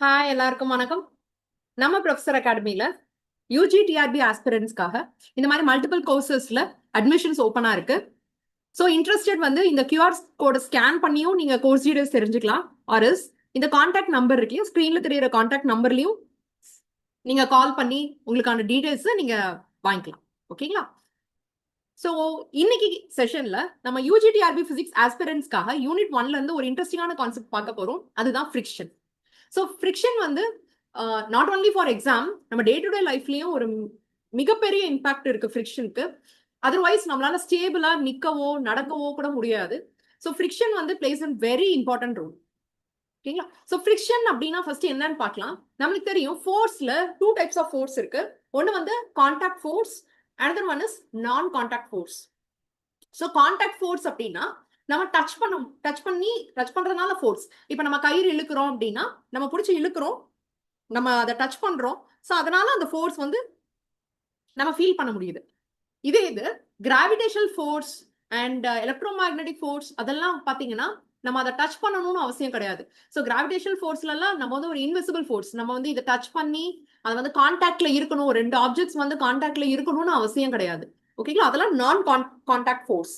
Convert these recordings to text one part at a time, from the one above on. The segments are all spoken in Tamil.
ஹாய், எல்லாருக்கும் வணக்கம். நம்ம ப்ரொஃபசர் அகாடமியில யூஜி டிஆர்பி ஆஸ்பிரன்ஸ்க்காக இந்த மாதிரி மல்டிபிள் கோர்சஸ்ல அட்மிஷன்ஸ் ஓப்பனா இருக்கு. ஸோ இன்ட்ரெஸ்டட் வந்து இந்த கியூஆர் கோடை ஸ்கேன் பண்ணியும் நீங்க கோர்ஸ் டீடைல்ஸ் தெரிஞ்சுக்கலாம். ஆர்எஸ் இந்த கான்டாக்ட் நம்பர் இருக்கு, ஸ்கிரீன்ல தெரியுற கான்டாக்ட் நம்பர்லயும் நீங்க கால் பண்ணி உங்களுக்கான டீடைல்ஸ் நீங்க வாங்கிக்கலாம். ஓகேங்களா? ஸோ இன்னைக்கு செஷன்ல நம்ம யூஜி டிஆர்பி பிசிக்ஸ் ஆஸ்பிரன்ஸ்க்காக யூனிட் 1ல இருந்து ஒரு இன்ட்ரெஸ்டிங்கான கான்செப்ட் பார்க்க போறோம். அதுதான் ஃப்ரிக்ஷன். ஸோ ஃப்ரிக்ஷன் வந்து நாட் ஒன்லி ஃபார் எக்ஸாம், நம்ம டே டு டே லைஃப்லயும் ஒரு மிகப்பெரிய இம்பாக்ட் இருக்கு ஃப்ரிக்ஷனுக்கு. அதர்வைஸ் நம்மளால ஸ்டேபிளா நிக்கவோ நடக்கவோ கூட முடியாது. ஸோ ஃப்ரிக்ஷன் வந்து plays a very important role. ஓகேங்களா? ஸோ ஃப்ரிக்ஷன் அப்படின்னா ஃபர்ஸ்ட் என்னன்னு பார்க்கலாம். நம்மளுக்கு தெரியும் ஃபோர்ஸ்ல 2 டைப்ஸ் ஆஃப் ஃபோர்ஸ் இருக்கு. ஒன்னு வந்து contact force, another one is non contact force. So contact force அப்படின்னா நம்ம டச் பண்றதுனால ஃபோர்ஸ். இப்ப நம்ம கயிறு இழுக்கிறோம் அப்படின்னா நம்ம பிடிச்சி இழுக்கிறோம், நம்ம அதை டச் பண்றோம். ஸோ அதனால அந்த ஃபோர்ஸ் வந்து நம்ம ஃபீல் பண்ண முடியுது. இதே இது gravitational force and electromagnetic force அதெல்லாம் பாத்தீங்கன்னா நம்ம அதை டச் பண்ணணும்னு அவசியம் கிடையாது. ஸோ கிராவிடேஷனல் ஃபோர்ஸ்ல எல்லாம் நம்ம வந்து ஒரு இன்விசிபிள் ஃபோர்ஸ், நம்ம வந்து இதை டச் பண்ணி அது வந்து கான்டாக்ட்ல இருக்கணும், ரெண்டு ஆப்ஜெக்ட்ஸ் வந்து கான்டாக்ட்ல இருக்கணும்னு அவசியம் கிடையாது. ஓகேங்களா? அதெல்லாம் நான் கான்டாக்ட் ஃபோர்ஸ்,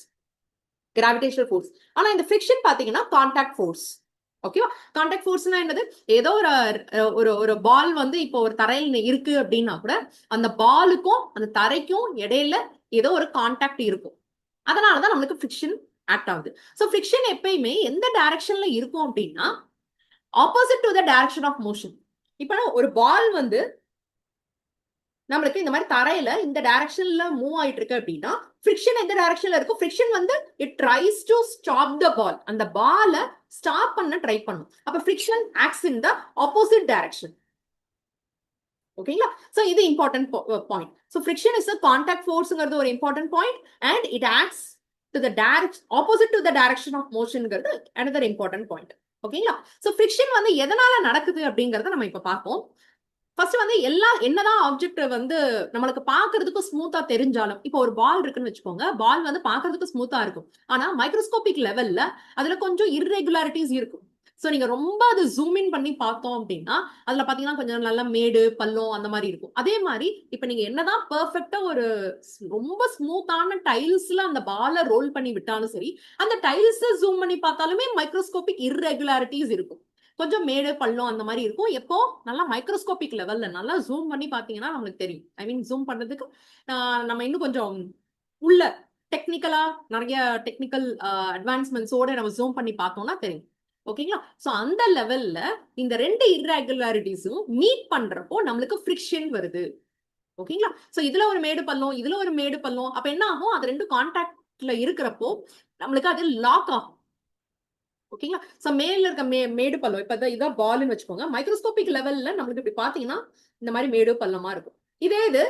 கிராவிடேஷனல் ஃபோர்ஸ். ஆனா இந்த ஃப்ரிக்ஷன் பாத்தீங்கன்னா கான்டாக்ட் ஃபோர்ஸ். ஓகேவா? கான்டாக்ட் ஃபோர்ஸ்னா என்னது? ஏதோ ஒரு ஒரு ஒரு பால் வந்து இப்போ ஒரு தரையில் இருக்கு அப்படின்னா கூட அந்த பாலுக்கும் அந்த தரைக்கும் இடையில ஏதோ ஒரு கான்டாக்ட் இருக்கும். அதனாலதான் நம்மளுக்கு ஃப்ரிக்ஷன் ஆக்ட் ஆகுது. ஸோ ஃப்ரிக்ஷன் எப்பயுமே எந்த டைரக்ஷன்ல இருக்கும் அப்படின்னா opposite to the direction of motion. இப்போ ஒரு பால் வந்து நம்மளுக்கு இந்த மாதிரி தரையில இந்த டைரக்ஷன்ல மூவ் ஆயிட்டு இருக்கு அப்படின்னா ஃப்ரிக்ஷன் எந்த டைரக்ஷன்ல இருக்கும்? ஃப்ரிக்ஷன் வந்து it tries to stop the ball, அந்த பால ஸ்டாப் பண்ண ட்ரை பண்ணும். அப்ப friction acts in the opposite direction. ஓகேங்களா? சோ இது important point. So friction is a contact ஃபோர்ஸ்ங்கிறது ஒரு important point and it acts to the direction opposite to the direction of மோஷன்ங்கிறது another இம்பார்ட்டன்ட் பாயிண்ட். ஓகேங்களா? சோ ஃப்ரிக்ஷன் வந்து எதனால நடக்குது அப்படிங்கறத நம்ம இப்ப பார்ப்போம். ஃபர்ஸ்ட் வந்து என்னதான் ஆப்ஜெக்ட் வந்து நம்மளுக்கு பாக்குறதுக்கு ஸ்மூத்தா தெரிஞ்சாலும், இப்போ ஒரு பால் இருக்குன்னு வச்சுக்கோங்க, பால் வந்து பாக்குறதுக்கு ஸ்மூத்தா இருக்கும். ஆனா மைக்ரோஸ்கோபிக் லெவல்ல அதுல கொஞ்சம் இர்ரெகுலாரிட்டிஸ் இருக்கும். சோ நீங்க ரொம்ப அது ஜூம் இன் பண்ணி பார்த்தோம் அப்படின்னா அதுல பாத்தீங்கன்னா கொஞ்சம் நல்ல மேடு பள்ளம் அந்த மாதிரி இருக்கும். அதே மாதிரி இப்ப நீங்க என்னதான் பெர்ஃபெக்ட்டா ஒரு ரொம்ப ஸ்மூத்தான டைல்ஸ்ல அந்த பால ரோல் பண்ணி விட்டாலும் சரி, அந்த டைல்ஸ் ஜூம் பண்ணி பார்த்தாலுமே மைக்ரோஸ்கோபிக் இர்ரெகுலாரிட்டிஸ் இருக்கும். கொஞ்சம் மேடு பள்ளம் அந்த மாதிரி இருக்கும். எப்போ நல்லா மைக்ரோஸ்கோபிக் லெவல்ல நல்லா ஜூம் பண்ணி பாத்தீங்கன்னா நம்மளுக்கு தெரியும். ஐ மீன் ஜூம் பண்றதுக்கு நம்ம இன்னும் கொஞ்சம் உள்ள டெக்னிக்கலா நிறைய டெக்னிக்கல் அட்வான்ஸ்மெண்ட்ஸோட நம்ம ஜூம் பண்ணி பார்த்தோம்னா தெரியும். ஓகேங்களா? சோ அந்த லெவல்ல இந்த ரெண்டு இர்ரெகுலாரிட்டிஸும் மீட் பண்றப்போ நம்மளுக்கு ஃப்ரிக்ஷன் வருது. ஓகேங்களா? சோ இதுல ஒரு மேடு பள்ளம், இதுல ஒரு மேடு பள்ளம், அப்ப என்ன ஆகும்? அது ரெண்டு கான்டாக்ட்ல இருக்கிறப்போ நம்மளுக்கு அது லாக் ஆகும். ஓகேங்களா? சோ மேல இருக்க மேடு பள்ளம், இப்ப இதான் பால்னு வச்சுக்கோங்க. மைக்ரோஸ்கோபிக் லெவல்ல நம்மளுக்கு இப்படி பாத்தீங்கன்னா இந்த மாதிரி மேடு பள்ளமா இருக்கும். இதே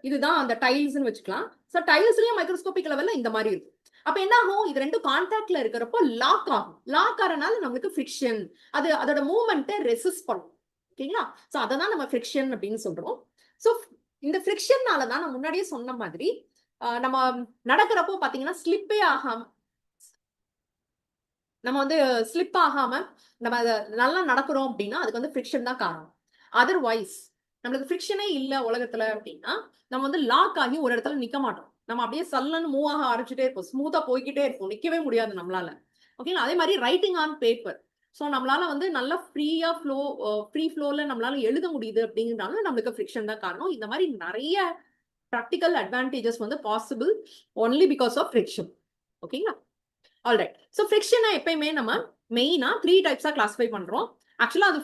இதுதான் அந்த டைல்ஸ்னு வச்சுக்கலாம். சோ டைல்ஸ்லயும் மைக்ரோஸ்கோபிக் லெவல்ல இந்த மாதிரி இருக்கும். அப்ப என்ன ஆகும்? இது ரெண்டும் கான்டாக்ட்ல இருக்கிறப்போ லாக் ஆகும். லாக் ஆறனால நம்மளுக்கு ஃப்ரிக்ஷன், அது அதோட மூவ்மெண்ட்டை ரெசிஸ்ட் பண்ணும். ஓகேங்களா? சோ அததான் நம்ம ஃப்ரிக்ஷன் அப்படின்னு சொல்றோம். சோ இந்த ஃப்ரிக்ஷன்னால தான் நான் முன்னாடியே சொன்ன மாதிரி நம்ம நடக்கிறப்போ பாத்தீங்கன்னா ஸ்லிப்பே ஆகாம, நம்ம வந்து ஸ்லிப் ஆகாம நம்ம நல்லா நடக்கிறோம் அப்படின்னா அதுக்கு வந்து ஃப்ரிக்ஷன் தான் காரணம். அதர்வைஸ் நம்மளுக்கு ஃப்ரிக்ஷனே இல்ல உலகத்துல அப்படின்னா நம்ம வந்து லாக் ஆகி ஒரு இடத்துல நிக்க மாட்டோம். நம்ம அப்படியே சல்லன்னு மூவ் ஆக ஆரம்பிச்சுட்டே இருப்போம், ஸ்மூத்தா போய்கிட்டே இருப்போம், நிக்கவே முடியாது நம்மளால. ஓகேங்களா? அதே மாதிரி ரைட்டிங் ஆன் பேப்பர், ஸோ நம்மளால வந்து நல்லா ஃப்ரீ ஃப்ளோல நம்மளால எழுத முடியுது அப்படிங்கிறனால நம்மளுக்கு ஃப்ரிக்ஷன் தான் காரணம். இந்த மாதிரி நிறைய ப்ராக்டிக்கல் அட்வான்டேஜஸ் வந்து possible only because of friction. ஓகேங்களா? ஆல்ரைட். ஸோ ஃப்ரிக்ஷனை எப்பயுமே நம்ம மெயினா 3 டைப்ஸா கிளாஸிஃபை பண்றோம். ஆக்சுவலா அது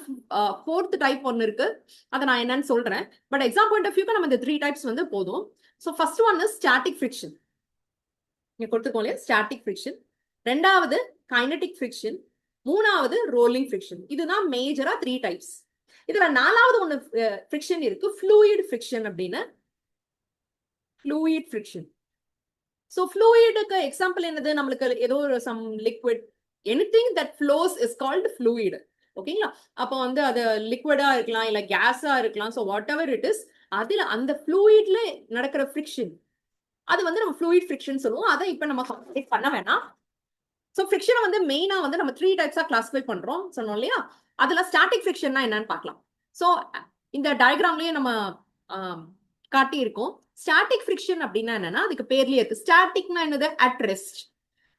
4th டைப் ஒன்னு இருக்கு, அதை நான் என்னன்னு சொல்றேன். பட் எக்ஸாம் பாயிண்ட் ஆஃப் வியூக்கு நம்ம இந்த 3 டைப்ஸ் வந்து போதும். So first one is static friction. நீங்க கொடுத்துருக்கோம் இல்லையா, ஸ்டாட்டிக் ஃப்ரிக்ஷன். ரெண்டாவது கைனடிக் ஃப்ரிக்ஷன். மூணாவது ரோலிங் ஃப்ரிக்ஷன். இதுதான் மேஜரா 3 டைப்ஸ். இதுல நாலாவது ஒன்னு ஃப்ரிக்ஷன் இருக்கு, ஃப்ளூயிட் ஃப்ரிக்ஷன் அப்படின்னு. Fluid friction. சோ ஃப்ளூயிடுக்கு எக்ஸாம்பிள் என்னது? நம்மளுக்கு ஏதோ ஒரு some liquid, anything that flows is called fluid. ஓகேங்களா? அப்போ வந்து அது லிக்விடா இருக்கலாம், இல்ல கேஸா இருக்கலாம். So what ever it is, அதுல அந்த ஃப்ளூயிட்ல நடக்கிற ஃப்ரிக்ஷன் அது வந்து நம்ம ஃப்ளூயிட் ஃப்ரிக்ஷன் சொல்லுவோம். அதை இப்ப நம்ம கம்ப்ளீட் பண்ண வேணாம். ஸோ ஃப்ரிக்ஷனை வந்து மெயினா வந்து நம்ம 3 டைப்ஸா கிளாஸிஃபை பண்றோம் சொன்னோம் இல்லையா? அதுல ஸ்டாட்டிக் ஃப்ரிக்ஷன்னா என்னன்னு பார்க்கலாம். ஸோ இந்த டயக்ராம்லயே நம்ம காட்டி இருக்கோம். ஸ்டாட்டிக் ஃப்ரிக்ஷன் அப்படின்னா என்னன்னா, அதுக்கு பேர்லயே இருக்கு. ஸ்டாட்டிக்னா என்னது? At rest.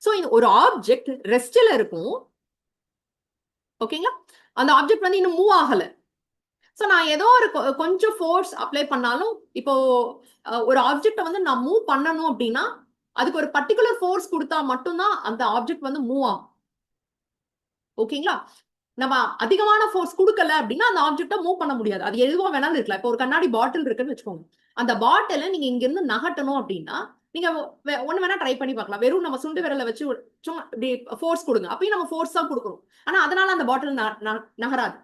ஸோ இந்த ஒரு ஆப்ஜெக்ட் ரெஸ்ட்ல இருக்கும். ஓகேங்களா? அந்த ஆப்ஜெக்ட் வந்து இன்னும் மூவ் ஆகல. ஸோ நான் ஏதோ ஒரு கொஞ்சம் ஃபோர்ஸ் அப்ளை பண்ணாலும், இப்போ ஒரு ஆப்ஜெக்ட வந்து நான் மூவ் பண்ணணும் அப்படின்னா, அதுக்கு ஒரு பர்டிகுலர் ஃபோர்ஸ் கொடுத்தா மட்டும்தான் அந்த ஆப்ஜெக்ட் வந்து மூவ் ஆகும். ஓகேங்களா? நம்ம அதிகமான ஃபோர்ஸ் கொடுக்கல அப்படின்னா அந்த ஆப்ஜெக்ட மூவ் பண்ண முடியாது. அது எதுவா வேணாலும் இருக்கலாம். இப்போ ஒரு கண்ணாடி பாட்டில் இருக்குன்னு வச்சுக்கோங்க. அந்த பாட்டில நீங்க இங்க இருந்து நகட்டணும் அப்படின்னா, நீங்க ஒண்ணு வேணா ட்ரை பண்ணி பார்க்கலாம். வெறும் நம்ம சுண்டு விரல வச்சு சும்மா இப்படி ஃபோர்ஸ் கொடுங்க. அப்பயும் நம்ம ஃபோர்ஸ் தான் கொடுக்கணும். ஆனா அதனால அந்த பாட்டில் நகராது.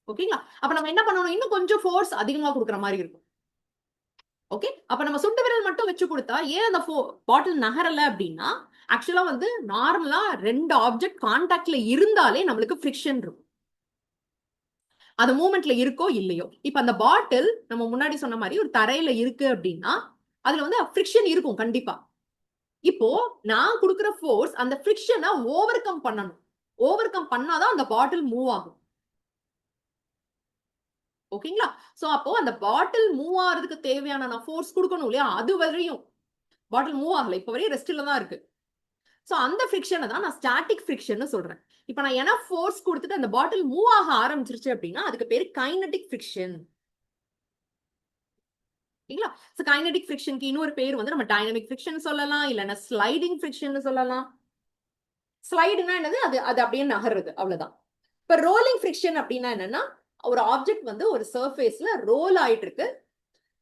ஓகேங்களா? அப்ப நம்ம என்ன பண்ணணும்? இன்னும் கொஞ்சம் ஃபோர்ஸ் அதிகமா கொடுக்குற மாதிரி இருக்கும். ஓகே, அப்ப நம்ம சுண்டு விரல் மட்டும் வச்சு கொடுத்தா ஏன் அந்த பாட்டில் நகரல அப்படின்னா, ஆக்சுவலா வந்து நார்மலா 2 ஆப்ஜெக்ட் கான்டாக்ட்ல இருந்தாலே நம்மளுக்கு ஃப்ரிக்ஷன் இருக்கும். அது மூவ்மெண்ட்ல இருக்கோ இல்லையோ. இப்ப அந்த பாட்டில் நம்ம முன்னாடி சொன்ன மாதிரி ஒரு தரையில இருக்கு அப்படின்னா, அதுல வந்து ஃப்ரிக்ஷன் இருக்கும் கண்டிப்பா. இப்போ நான் கொடுக்குற ஃபோர்ஸ் அந்த ஃப்ரிக்ஷனை ஓவர் கம் பண்ணணும். ஓவர் கம் பண்ணாதான் அந்த பாட்டில் மூவ் ஆகும். ஓகேங்களா? சோ அப்போ அந்த பாட்டில் மூவ் ஆகிறதுக்கு தேவையான நான் ஃபோர்ஸ் கொடுக்கணும் இல்லையா? அது வரையும் பாட்டில் மூவ் ஆகல. இப்ப வரையும் ரெஸ்ட்ல தான் இருக்கு. சோ அந்த ஃப்ரிக்ஷனை தான் நான் ஸ்டாட்டிக் ஃப்ரிக்ஷன் சொல்றேன். இப்ப நான் என்ன ஃபோர்ஸ் கொடுத்துட்டு அந்த பாட்டில் மூவ் ஆக ஆரம்பிச்சிருச்சு அப்படின்னா அதுக்கு பேரு கைனடிக் ஃப்ரிக்ஷன். ஓகேங்களா? சோ கைனடிக் ஃப்ரிக்ஷனுக்கு இன்னொரு பேர் வந்து நம்ம டைனமிக் ஃப்ரிக்ஷன் சொல்லலாம், இல்லைன்னா ஸ்லைடிங் ஃப்ரிக்ஷன் சொல்லலாம். ஸ்லைடுனா என்னது? அது அது அப்படியே நகர்றது, அவ்வளவுதான். இப்ப ரோலிங் ஃப்ரிக்ஷன் அப்படின்னா என்னன்னா, ஒரு ஆப்ஜெக்ட் வந்து ஒரு சர்ஃபேஸ்ல ரோல் ஆயிட்டு இருக்கு.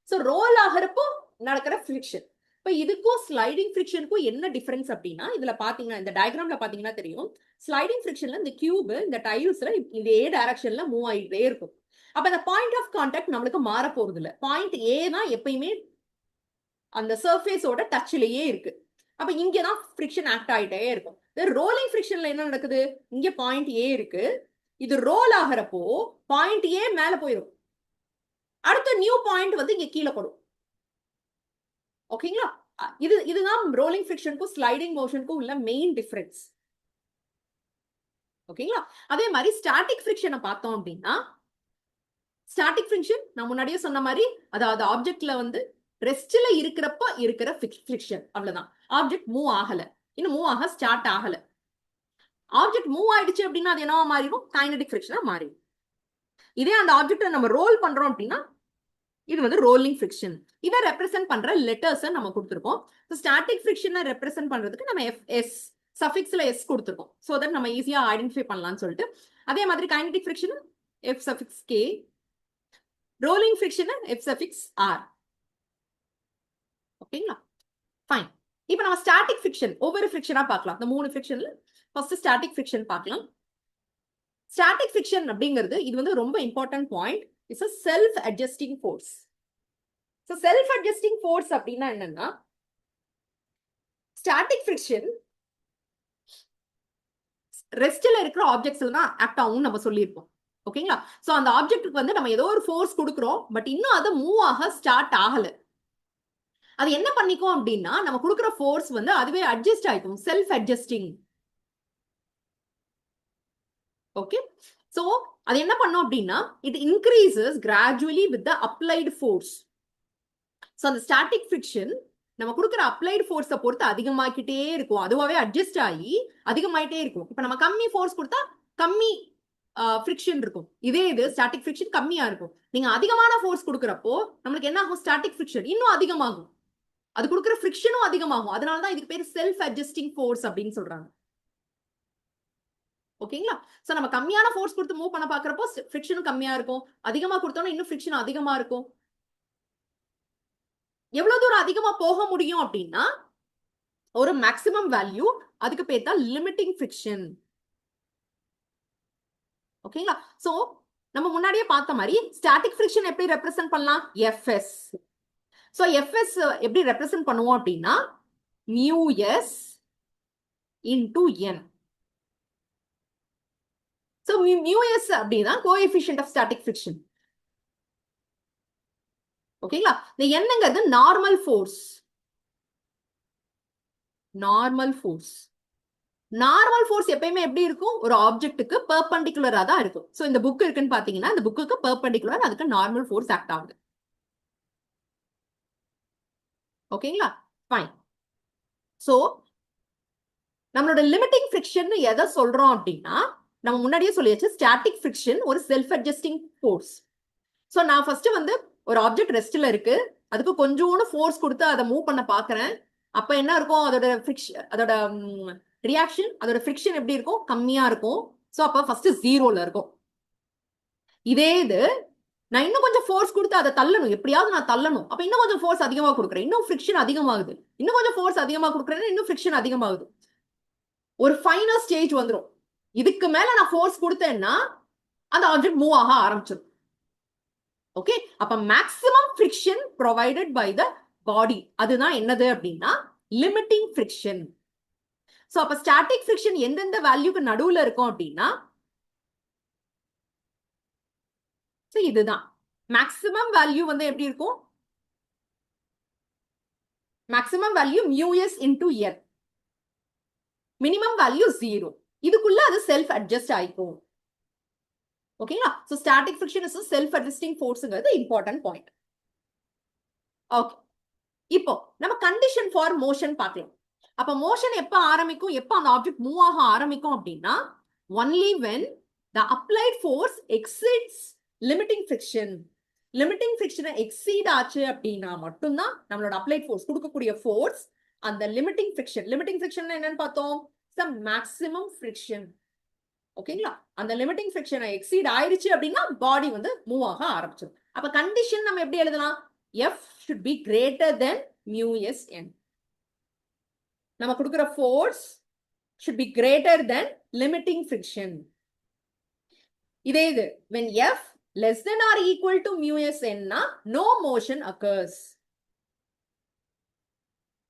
சோ ரோல் ஆகிறப்போ நடக்கிற ஃப்ரிக்ஷன். இப்ப இதுக்கும் ஸ்லைடிங் ஃப்ரிக்ஷனுக்கும் என்ன டிஃபரன்ஸ் அப்படின்னா, இதுல பாத்தீங்கன்னா இந்த டயக்ராம்ல பாத்தீங்கன்னா தெரியும். ஸ்லைடிங் ஃப்ரிக்ஷன்ல இந்த கியூப் இந்த டைல்ஸ்ல இதே டைரக்ஷன்ல மூவ் ஆயிட்டே இருக்கும். அப்ப அந்த பாயிண்ட் ஆஃப் கான்டாக்ட் நம்மளுக்கு மாற போறது இல்ல. பாயிண்ட் ஏ தான் எப்பயுமே அந்த சர்ஃபேஸோட டச்லயே இருக்கு. அப்ப இங்கதான் ஃப்ரிக்ஷன் ஆக்ட் ஆயிட்டே இருக்கும். ரோலிங் ஃப்ரிக்ஷன்ல என்ன நடக்குது? இங்க பாயிண்ட் ஏ இருக்கு. இது ரோல் ஆகிறப்போ பாயிண்ட் ஏ மேல போயிடும். அடுத்த நியூ பாயிண்ட் வந்து இங்க கீழே படும். ஓகேங்களா? இதுதான் ரோலிங் ஃப்ரிக்ஷனுக்கும் ஸ்லைடிங் மோஷனுக்கும் உள்ள மெயின் டிஃபரன்ஸ். ஓகேங்களா? அதே மாதிரி ஸ்டாட்டிக் ஃப்ரிக்ஷனை பார்த்தோம் அப்படின்னா, ஸ்டாட்டிக் ஃப்ரிக்ஷன் நான் முன்னாடியே சொன்ன மாதிரி, அதாவது ஆப்ஜெக்ட்ல வந்து ரெஸ்ட்ல இருக்கிறப்ப இருக்கிற ஃப்ரிக்ஷன், அவ்வளவுதான். ஆப்ஜெக்ட் மூவ் ஆகல, இன்னும் மூவ் ஆக ஸ்டார்ட் ஆகல. ஆப்ஜெக்ட் மூவ் ஆயிடுச்சு அப்படின்னா அது என்னவா மாறிடும்? கைனடிக் ஃப்ரிக்ஷனா மாறிடும். இதே அந்த ஆப்ஜெக்ட் நம்ம ரோல் பண்றோம் அப்படின்னா இது வந்து ரோலிங் ஃப்ரிக்ஷன். இதை ரெப்ரசென்ட் பண்ற லெட்டர்ஸ் நம்ம கொடுத்திருக்கோம். ஸ்டாட்டிக் ஃப்ரிக்ஷனை ரெப்ரசென்ட் பண்றதுக்கு நம்ம எஸ் சஃபிக்ஸ்ல எஸ் கொடுத்திருக்கோம். சோ தட் நம்ம ஈஸியா ஐடென்டிஃபை பண்ணலாம்னு சொல்லிட்டு. அதே மாதிரி kinetic friction F suffix K, rolling friction F suffix R. ஓகேங்களா? ஃபைன். இப்போ நம்ம ஸ்டாட்டிக் ஃப்ரிக்ஷன் ஒவ்வொரு ஃப்ரிக்ஷனா பார்க்கலாம். இந்த 3 ஃப்ரிக்ஷன்ல ஃபர்ஸ்ட் ஸ்டாட்டிக் ஃப்ரிக்ஷன் பார்க்கலாம். ஸ்டாட்டிக் ஃப்ரிக்ஷன் அப்படிங்கிறது இது வந்து ரொம்ப important point. It's a self adjusting force. So self adjusting force அப்படின்னா என்னன்னா, ஸ்டாட்டிக் ஃப்ரிக்ஷன் ரெஸ்ட்ல இருக்கிற ஆப்ஜெக்ட்ஸ்ல தான் ஆக்ட் ஆகும் நம்ம சொல்லியிருப்போம். ஓகேங்களா? சோ அந்த ஆப்ஜெக்ட்டுக்கு வந்து நம்ம ஏதோ ஒரு ஃபோர்ஸ் கொடுக்குறோம், பட் இன்னும் அது மூவ் ஆக ஸ்டார்ட் ஆகல. அது என்ன பண்ணிக்கும் அப்படின்னா, நம்ம கொடுக்குற ஃபோர்ஸ் வந்து அதுவே அட்ஜஸ்ட் ஆயிக்கும். Self adjusting. ஓகே, சோ அது என்ன பண்ணும் அப்படின்னா, it increases gradually with the applied force. So அந்த ஸ்டாட்டிக் ஃப்ரிக்ஷன் நம்ம கொடுக்குற அப்ளைடு ஃபோர்ஸை பொறுத்து அதிகமாக்கிட்டே இருக்கும். அதுவாவே அட்ஜஸ்ட் ஆகி அதிகமாயிட்டே இருக்கும். இப்ப நம்ம கம்மி ஃபோர்ஸ் கொடுத்தா கம்மி ஃப்ரிக்ஷன் இருக்கும். இதே இது ஸ்டாட்டிக் ஃப்ரிக்ஷன் கம்மியா இருக்கும். நீங்க அதிகமான ஃபோர்ஸ் கொடுக்குறப்போ நம்மளுக்கு என்ன ஆகும்? ஸ்டாட்டிக் ஃப்ரிக்ஷன் இன்னும் அதிகமாகும். அது கொடுக்குற ஃப்ரிக்ஷனும் அதிகமாகும். அதனாலதான் இதுக்கு பேர் செல்ஃப் அட்ஜஸ்டிங் ஃபோர்ஸ் அப்படின்னு சொல்றாங்க. ஓகேங்களா? சோ நம்ம கம்மியான ஃபோர்ஸ் கொடுத்து மூவ் பண்ண பாக்குறப்போ ஃப்ரிக்ஷனும் கம்மியா இருக்கும். அதிகமா கொடுத்தோம்னா இன்னும் ஃப்ரிக்ஷன் அதிகமா இருக்கும். எவ்வளவு தூரம் அதிகமா போக முடியும் அப்படின்னா ஒரு மேக்ஸிமம் வேல்யூ, அதுக்கு பேர் தான் லிமிட்டிங் ஃப்ரிக்ஷன். ஓகேங்களா? சோ நம்ம முன்னாடியே பார்த்த மாதிரி ஸ்டாட்டிக் ஃப்ரிக்ஷன் எப்படி ரெப்ரசென்ட் பண்ணலாம்? Fs. சோ Fs எப்படி ரெப்ரசென்ட் பண்ணுவோம் அப்படின்னா mu S into n. So mu S அப்படின்னா கோஎஃபிஷியன்ட் ஆஃப் ஸ்டாட்டிக் ஃப்ரிக்ஷன். ஓகேங்களா? இந்த என்னங்கிறது normal force. Normal force. Normal force எப்பயுமே எப்படி இருக்கும்? ஒரு ஆப்ஜெக்ட்டுக்கு பெர்பெண்டிகுலரா தான் இருக்கும். சோ இந்த புக் இருக்குன்னு பாத்தீங்கன்னா இந்த புக்குக்கு பெர்பெண்டிகுலர், அதுக்கு நார்மல் ஃபோர்ஸ் ஆக்ட் ஆகுது. ஓகேங்களா? ஃபைன். சோ நம்மளோட லிமிட்டிங் ஃபிரிக்ஷன் எதை சொல்றோம் அப்படின்னா, நம்ம முன்னாடியே சொல்லியாச்சு, ஸ்டாட்டிக் ஃபிரிக்ஷன் ஒரு செல்ஃப் அட்ஜஸ்டிங் ஃபோர்ஸ். சோ நான் ஃபர்ஸ்ட் வந்து ஒரு ஆப்ஜெக்ட் ரெஸ்ட்ல இருக்கு, அதுக்கு கொஞ்சோண்டு ஃபோர்ஸ் கொடுத்து அதை மூவ் பண்ண பாக்குறேன். அப்ப என்ன இருக்கும்? அதோட ஃபிரிக்ஷன், அதோட ரியாக்ஷன், அதோட ஃபிரிக்ஷன் எப்படி இருக்கும்? கம்மியா இருக்கும். சோ அப்ப ஃபர்ஸ்ட் ஜீரோல இருக்கும். இதே இது நான் இன்னும் கொஞ்சம் ஃபோர்ஸ் கொடுத்து அதை தள்ளணும், எப்படியாவது நான் தள்ளணும். அப்ப இன்னும் கொஞ்சம் ஃபோர்ஸ் அதிகமா கொடுக்குறேன், இன்னும் ஃபிரிக்ஷன் அதிகமாகுது. இன்னும் கொஞ்சம் ஃபோர்ஸ் அதிகமா கொடுக்குறேன், இன்னும் ஃபிரிக்ஷன் அதிகமாகுது. ஒரு ஃபைனல் ஸ்டேஜ் வந்துடும். இதுக்கு மேல நான் ஃபோர்ஸ் கொடுத்தேன்னா அந்த ஆப்ஜெக்ட் மூவ் ஆக ஆரம்பிச்சிடும். ஓகே, அப்ப maximum friction provided by the body, அதுதான் என்னது அப்படின்னா லிமிட்டிங் ஃபிரிக்ஷன். சோ அப்ப ஸ்டாட்டிக் ஃபிரிக்ஷன் எந்தெந்த வேல்யூக்கு நடுவுல இருக்கும் அப்படின்னா இதுதான் மேக்ஸிமம் வேல்யூ வந்து எப்படி இருக்கும்? Maximum value μs into n, minimum value 0. இதுக்குள்ள அது செல்ஃப் அட்ஜஸ்ட் ஆயிக்கும். ஓகேங்களா? So static friction is self adjusting ஃபோர்ஸ்ங்கிறது இம்பார்ட்டன்ட் பாயிண்ட். ஓகே, இப்போ நம்ம கண்டிஷன் ஃபார் மோஷன் பார்க்கலாம். அப்ப மோஷன் எப்ப ஆரம்பிக்கும், எப்ப அந்த ஆப்ஜெக்ட் மூவ் ஆக ஆரம்பிக்கும் அப்படின்னா only when the applied force exceeds limiting friction. Limiting ஃபிரிக்ஷனை எக்ஸீட் ஆச்சு அப்படின்னா மட்டும்தான் நம்மளோட அப்ளைட் ஃபோர்ஸ், கொடுக்கக்கூடிய ஃபோர்ஸ் அந்த லிமிட்டிங் ஃபிரிக்ஷன். லிமிட்டிங் ஃபிரிக்ஷன் என்னன்னு பார்த்தோம்? Some maximum friction. ஓகேங்களா? அந்த லிமிட்டிங் ஃபிரிக்ஷனை எக்ஸீட் ஆயிருச்சு அப்படின்னா பாடி வந்து மூவ் ஆக ஆரம்பிச்சிடும். அப்ப கண்டிஷன் நம்ம எப்படி எழுதலாம்? F should be greater than μs n. நம்ம கொடுக்கிற force should be greater than limiting friction. இதே இது when F less than or equal to μs n னா no motion occurs.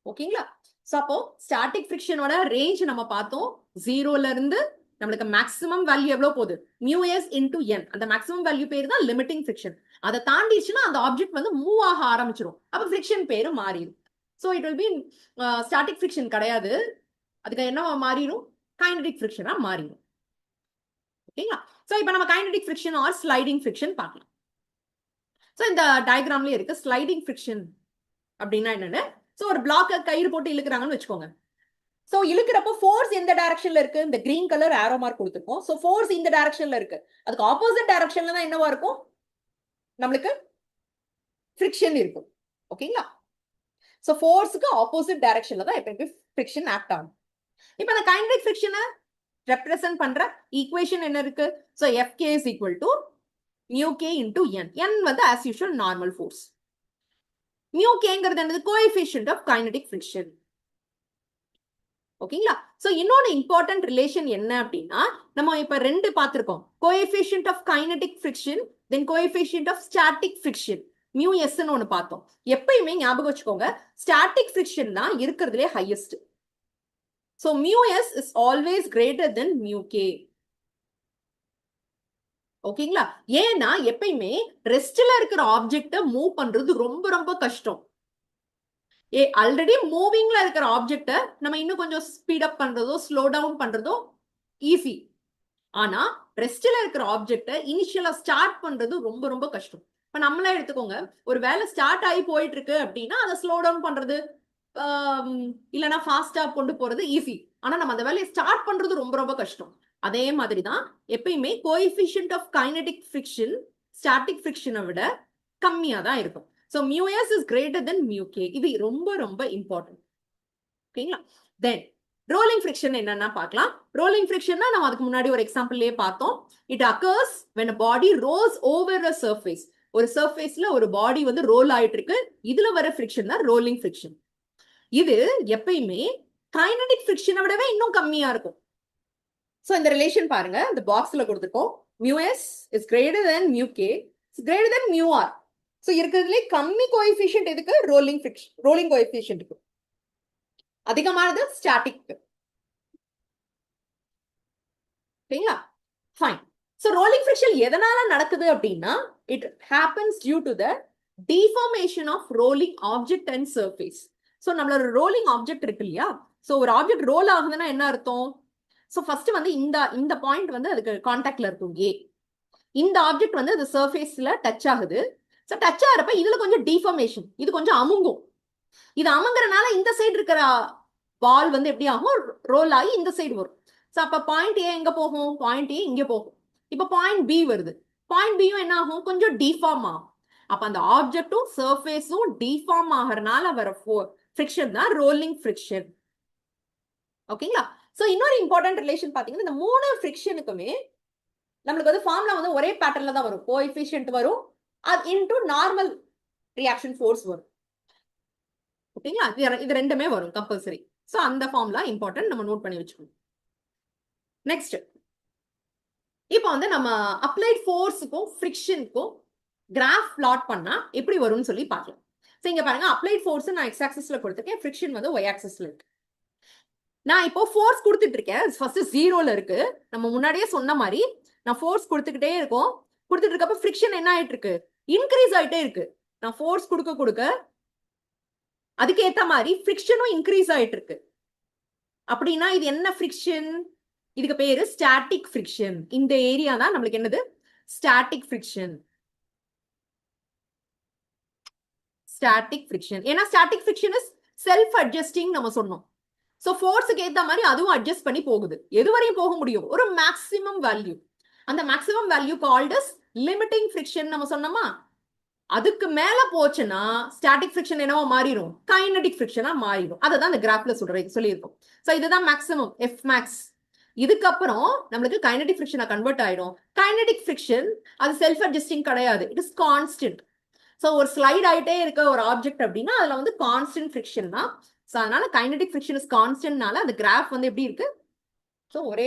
ஓகேங்களா? சோ அப்போ ஸ்டாட்டிக் ஃபிரிக்ஷனோட ரேஞ்ச் நம்ம பார்த்தோம். 0ல இருந்து நம்மளுக்கு மேக்ஸிமம் வேல்யூ எவ்வளவு போகுது? μs into n. அந்த மேக்ஸிமம் வேல்யூ பேரு தான் லிமிட்டிங் ஃபிரிக்ஷன். அதை தாண்டிச்சுன்னா அந்த ஆப்ஜெக்ட் வந்து மூவ் ஆக ஆரம்பிச்சிடும். அப்ப ஃபிரிக்ஷன் பேரு மாறிடும். So it will be static friction கிடையாது, அதுக்கு என்ன மாறிடும்? கைனடிக் ஃபிரிக்ஷனா மாறிடும். ஓகேங்களா? சோ இப்போ நம்ம kinetic friction or sliding friction பார்க்கலாம். சோ இந்த டயக்ராம்லயே இருக்கு ஸ்லைடிங் ஃபிரிக்ஷன் அப்படின்னா என்னன்னு. சோ ஒரு பிளாக் கயிறு போட்டு இழுக்கிறாங்கன்னு வச்சுக்கோங்க. சோ இழுக்கிறப்போ ஃபோர்ஸ் எந்த டைரக்ஷன்ல இருக்கு? இந்த கிரீன் கலர் ஆரோ மார்க் கொடுத்துருக்கோம். சோ ஃபோர்ஸ் இந்த டைரக்ஷன்ல இருக்கு. அதுக்கு ஆப்போசிட் டைரக்ஷன்ல தான் என்னவா இருக்கும்? நம்மளுக்கு ஃபிரிக்ஷன் இருக்கும். ஓகேங்களா? சோ ஃபோர்ஸ்க்கு ஆப்போசிட் டைரக்ஷன்ல தான் எப்பவுமே ஃபிரிக்ஷன் ஆக்ட் ஆகும். இப்போ அந்த கைனடிக் ஃபிரிக்ஷனை ரெப்ரசன்ட் பண்ற ஈக்குவேஷன் என்ன இருக்கு? So Fk is equal to μk into n. n வந்து as usual நார்மல் ஃபோர்ஸ். μkங்கிறது என்னது? Coefficient of kinetic friction. ஓகேங்களா? சோ இன்னொரு இம்பார்ட்டன்ட் ரிலேஷன் என்ன அப்படின்னா, நம்ம இப்ப ரெண்டு பார்த்திருக்கோம். Coefficient of kinetic friction, then coefficient of static friction, μs ன்னு ஒன்னு பார்த்தோம். எப்பயுமே ஞாபகம் வச்சுக்கோங்க, ஸ்டாட்டிக் ஃபிரிக்ஷன் தான் இருக்கிறதுலே highest. So μs is always greater than μk. ஓகேங்களா? ஏன்னா எப்பயுமே ரெஸ்ட்ல இருக்கிற ஆப்ஜெக்ட மூவ் பண்றது ரொம்ப ரொம்ப கஷ்டம். ஆல்ரெடி மூவிங்ல இருக்கிற ஆப்ஜெக்ட நம்ம இன்னும் கொஞ்சம் ஸ்பீட் அப் பண்றதோ ஸ்லோ டவுன் பண்றதோ ஈஸி. ஆனா ரெஸ்ட்ல இருக்கிற ஆப்ஜெக்ட இனிஷியலா ஸ்டார்ட் பண்றது ரொம்ப ரொம்ப கஷ்டம். இப்ப நம்மளே எடுத்துக்கோங்க, ஒரு வேலை ஸ்டார்ட் ஆகி போயிட்டு இருக்கு அப்படின்னா அதை ஸ்லோ டவுன் பண்றது இல்லைன்னா ஃபாஸ்டா கொண்டு போறது ஈஸி. ஆனா நம்ம அந்த வேலையை ஸ்டார்ட் பண்றது ரொம்ப ரொம்ப கஷ்டம். அதே மாதிரிதான் எப்பயுமே coefficient of kinetic friction static ஃபிரிக்ஷனை விட கம்மியா தான் இருக்கும். So μs is greater than μk. இது ரொம்ப ரொம்ப இம்பார்ட்டன்ட். ஓகேங்களா? தென் ரோலிங் ஃபிரிக்ஷன் என்னன்னா பார்க்கலாம். ரோலிங் ஃபிரிக்ஷன்னா நம்ம அதுக்கு முன்னாடி ஒரு எக்ஸாம்பிள்லயே பார்த்தோம். It occurs when a body rolls over a surface. ஒரு சர்ஃபேஸ்ல ஒரு பாடி வந்து ரோல் ஆயிட்டு இருக்கு, இதுல வர ஃபிரிக்ஷன் தான் ரோலிங் ஃபிரிக்ஷன். இது எப்பயுமே கைனடிக் ஃபிரிக்ஷனை விடவே இன்னும் கம்மியா இருக்கும். சோ இந்த ரிலேஷன் பாருங்க, இந்த பாக்ஸ்ல கொடுத்துருக்கோம். μs is greater than μk is greater than μr. So இருக்கிறதுலே கம்மி கோஎஃபிஷியன்ட் எதுக்கு? ரோலிங் ஃபிரிக்ஷன், ரோலிங் கோஎஃபிஷியன்ட்க்கு. அதிகமானது ஸ்டாட்டிக். ஓகேங்களா? ஃபைன். சோ ரோலிங் ஃபிரிக்ஷன் எதனால நடக்குது அப்படின்னா, it happens due to the deformation of rolling object and surface. So நம்மளோட ரோலிங் ஆப்ஜெக்ட் இருக்கு இல்லையா? சோ ஒரு ஆப்ஜெக்ட் ரோல் ஆகுதுன்னா என்ன அர்த்தம்? ஸோ ஃபர்ஸ்ட் வந்து இந்த பாயிண்ட் வந்து அதுக்கு கான்டாக்ட்ல இருக்கும் ஏ. இந்த ஆப்ஜெக்ட் வந்து அது சர்ஃபேஸ்ல டச் ஆகுது. ஸோ டச் ஆகிறப்ப இதுல கொஞ்சம் டிஃபார்மேஷன், இது கொஞ்சம் அமுங்கும். இது அமுங்குறனால இந்த சைடு இருக்கிற பால் வந்து எப்படி ஆகும், ரோல் ஆகி இந்த சைடு வரும். ஸோ அப்ப பாயிண்ட் ஏ எங்க போகும், பாயிண்ட் ஏ இங்க போகும். இப்ப பாயிண்ட் பி வருது, பாயிண்ட் பியும் என்ன ஆகும், கொஞ்சம் டிஃபார்ம் ஆகும். அப்ப அந்த ஆப்ஜெக்டும் சர்ஃபேஸும் டிஃபார்ம் ஆகிறனால வர ஃப்ரிக்ஷன் தான் ரோலிங் ஃப்ரிக்ஷன். ஓகேங்களா? சோ இன்னொரு இம்பார்ட்டன்ட் ரிலேஷன் பாத்தீங்கன்னா, இந்த 3 ஃப்ரிக்ஷனுக்குமே நம்மளுக்கு வந்து ஃபார்முலா வந்து ஒரே பேட்டர்ன்ல தான் வரும். கோஎஃபிஷியன்ட் வரும், அது இன்டு நார்மல் ரியாக்ஷன் ஃபோர்ஸ் வரும். ஓகேங்களா? இது ரெண்டுமே வரும் கம்பல்சரி. சோ அந்த ஃபார்முலா இம்பார்ட்டன்ட், நம்ம நோட் பண்ணி வச்சுக்கணும். நெக்ஸ்ட், இப்போ வந்து நம்ம அப்ளைட் ஃபோர்ஸுக்கும் ஃப்ரிக்ஷனுக்கும் கிராஃப் பிளாட் பண்ணா எப்படி வரும்னு சொல்லி பார்க்கலாம். சோ இங்க பாருங்க, அப்ளைட் ஃபோர்ஸ் நான் எக்ஸ் ஆக்சிஸ்ல கொடுத்துருக்கேன், ஃப்ரிக்ஷன் வந்து ஒய் ஆக்சிஸ்ல இருக்கு. நான் இப்போ ஃபோர்ஸ் கொடுத்துட்டு இருக்கேன், ஃபர்ஸ்ட் ஜீரோல இருக்கு. நம்ம முன்னாடியே சொன்ன மாதிரி நான் ஃபோர்ஸ் கொடுத்துக்கிட்டே இருக்கோம். கொடுத்துட்டு இருக்கப்ப ஃப்ரிக்ஷன் என்ன ஆயிட்டு இருக்கு, இன்க்ரீஸ் ஆயிட்டே இருக்கு. நான் ஃபோர்ஸ் கொடுக்க அதுக்கு ஏத்த மாதிரி ஃப்ரிக்ஷனும் இன்க்ரீஸ் ஆயிட்டு இருக்கு. அப்படின்னா இது என்ன ஃப்ரிக்ஷன், இதுக்கு பேரு ஸ்டாட்டிக் ஃப்ரிக்ஷன். இந்த ஏரியா தான் நம்மளுக்கு என்னது, ஸ்டாட்டிக் ஃப்ரிக்ஷன். ஸ்டாட்டிக் ஃப்ரிக்ஷன், ஏன்னா static friction is self adjusting நம்ம சொன்னோம். சோ ஃபோர்ஸுக்கு ஏத்த மாதிரி அதுவும் அட்ஜஸ்ட் பண்ணி போகுது. எது வரையும் போக முடியும், ஒரு மேக்ஸிமம் வேல்யூ. அந்த maximum value called as limiting friction நம்ம சொன்னோமா. அதுக்கு மேல போச்சுன்னா ஸ்டாட்டிக் ஃப்ரிக்ஷன் என்னவா மாறிடும், கைனடிக் ஃப்ரிக்ஷனா மாறிடும். அதை தான் அந்த கிராஃப்ல சொல்லியிருக்கோம். சோ இதுதான் மேக்ஸிமம், எஃப் மேக்ஸ். இதுக்கப்புறம் நம்மளுக்கு கைனடிக் ஃப்ரிக்ஷனா கன்வெர்ட் ஆயிடும். கைனடிக் ஃப்ரிக்ஷன் அது செல்ஃப் அட்ஜஸ்டிங் கிடையாது, இட் இஸ் கான்ஸ்டன்ட். சோ ஒரு ஸ்லைட் ஆயிட்டே இருக்க ஒரு ஆப்ஜெக்ட் அப்படின்னா அதுல வந்து கான்ஸ்டன்ட் ஃப்ரிக்ஷன் தான். சோ அதனால கைனடிக் ஃப்ரிக்ஷன் இஸ் கான்ஸ்டன்ட்னால அந்த கிராஃப் வந்து எப்படி இருக்கு, சோ ஒரே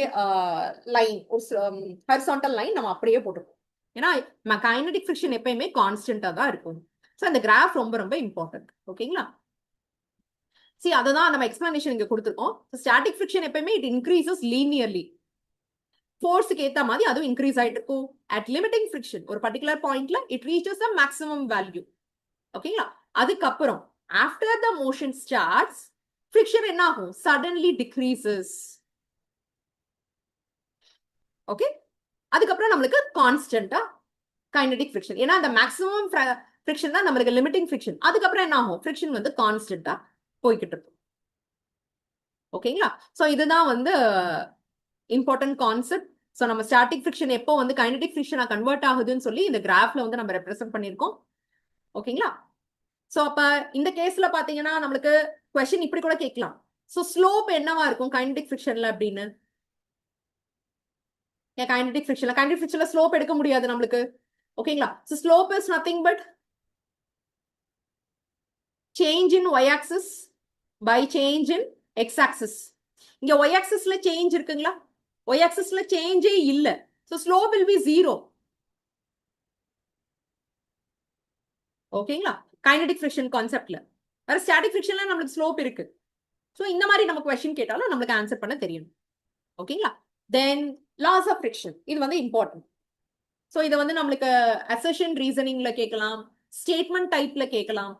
லைன், ஒரு ஹரிசாண்டல் லைன் நம்ம அப்படியே போட்டுருக்கோம். ஏன்னா கைனடிக் ஃப்ரிக்ஷன் எப்பயுமே கான்ஸ்டன்டா தான் இருக்கும். சோ அந்த கிராஃப் ரொம்ப ரொம்ப இம்பார்ட்டன்ட். ஓகேங்களா? சரி, அததான் நம்ம எக்ஸ்பிளனேஷன் இங்க கொடுத்துருக்கோம். ஸ்டாட்டிக் ஃப்ரிக்ஷன் எப்பயுமே இட் இன்க்ரீசஸ் லீனியர்லி. ஃபோர்ஸுக்கு ஏத்த மாதிரி அதுவும் இன்க்ரீஸ் ஆயிட்டு இருக்கும். அட் லிமிட்டிங் ஃப்ரிக்ஷன் ஒரு பர்டிகுலர் பாயிண்ட்ல it reaches a maximum value. ஓகேங்களா? அதுக்கப்புறம் after the motion starts friction என்ன ஆகும், சடன்லி டிக்ரீசஸ். ஓகே, அதுக்கப்புறம் நம்மளுக்கு கான்ஸ்டன்டா கைனடிக் ஃப்ரிக்ஷன், ஏன்னா அந்த மேக்ஸிமம் ஃப்ரிக்ஷன் தான் நம்மளுக்கு லிமிட்டிங் ஃப்ரிக்ஷன். அதுக்கப்புறம் என்ன ஆகும், ஃப்ரிக்ஷன் வந்து கான்ஸ்டன்டா போய்கிட்டு இருக்கும். ஓகேங்களா? சோ இதுதான் வந்து இம்பார்ட்டன்ட் கான்செப்ட். சோ நம்ம ஸ்டாட்டிக் ஃப்ரிக்ஷன் எப்போ வந்து கைனடிக் ஃப்ரிக்ஷனா கன்வெர்ட் ஆகுதுன்னு சொல்லி இந்த கிராஃப்ல வந்து நம்ம ரெப்ரசென்ட் பண்ணிருக்கோம். ஓகேங்களா? சோ அப்ப இந்த கேஸ்ல பாத்தீங்கன்னா நம்மளுக்கு क्वेश्चन இப்படி கூட கேட்கலாம். சோ ஸ்லோப் என்னவா இருக்கும் கைனடிக் ஃப்ரிக்ஷன்ல அப்படின்னு. கைனடிக் ஃப்ரிக்ஷன்ல ஸ்லோப் எடுக்க முடியாது நம்மளுக்கு. ஓகேங்களா? So slope is nothing but change in y axis by change in x axis. இங்க y axisல சேஞ்ச் இருக்குங்களா, y axisல சேஞ்சே இல்ல. So slope will be 0. ஓகேங்களா? கைனடிக் ஃப்ரிக்ஷன் கான்செப்ட்ல. வேற ஸ்டாட்டிக் ஃப்ரிக்ஷன்ல நம்மளுக்கு ஸ்லோப் இருக்கு. சோ இந்த மாதிரி நம்ம क्वेश्चन கேட்டாலும் நம்மளுக்கு ஆன்சர் பண்ண தெரியும். ஓகேங்களா? தென் லாஸ் ஆஃப் ஃப்ரிக்ஷன், இது வந்து இம்பார்ட்டன்ட். சோ இத வந்து நம்மளுக்கு அசர்ஷன் ரீசனிங்ல கேட்கலாம், ஸ்டேட்மெண்ட் டைப்ல கேட்கலாம்.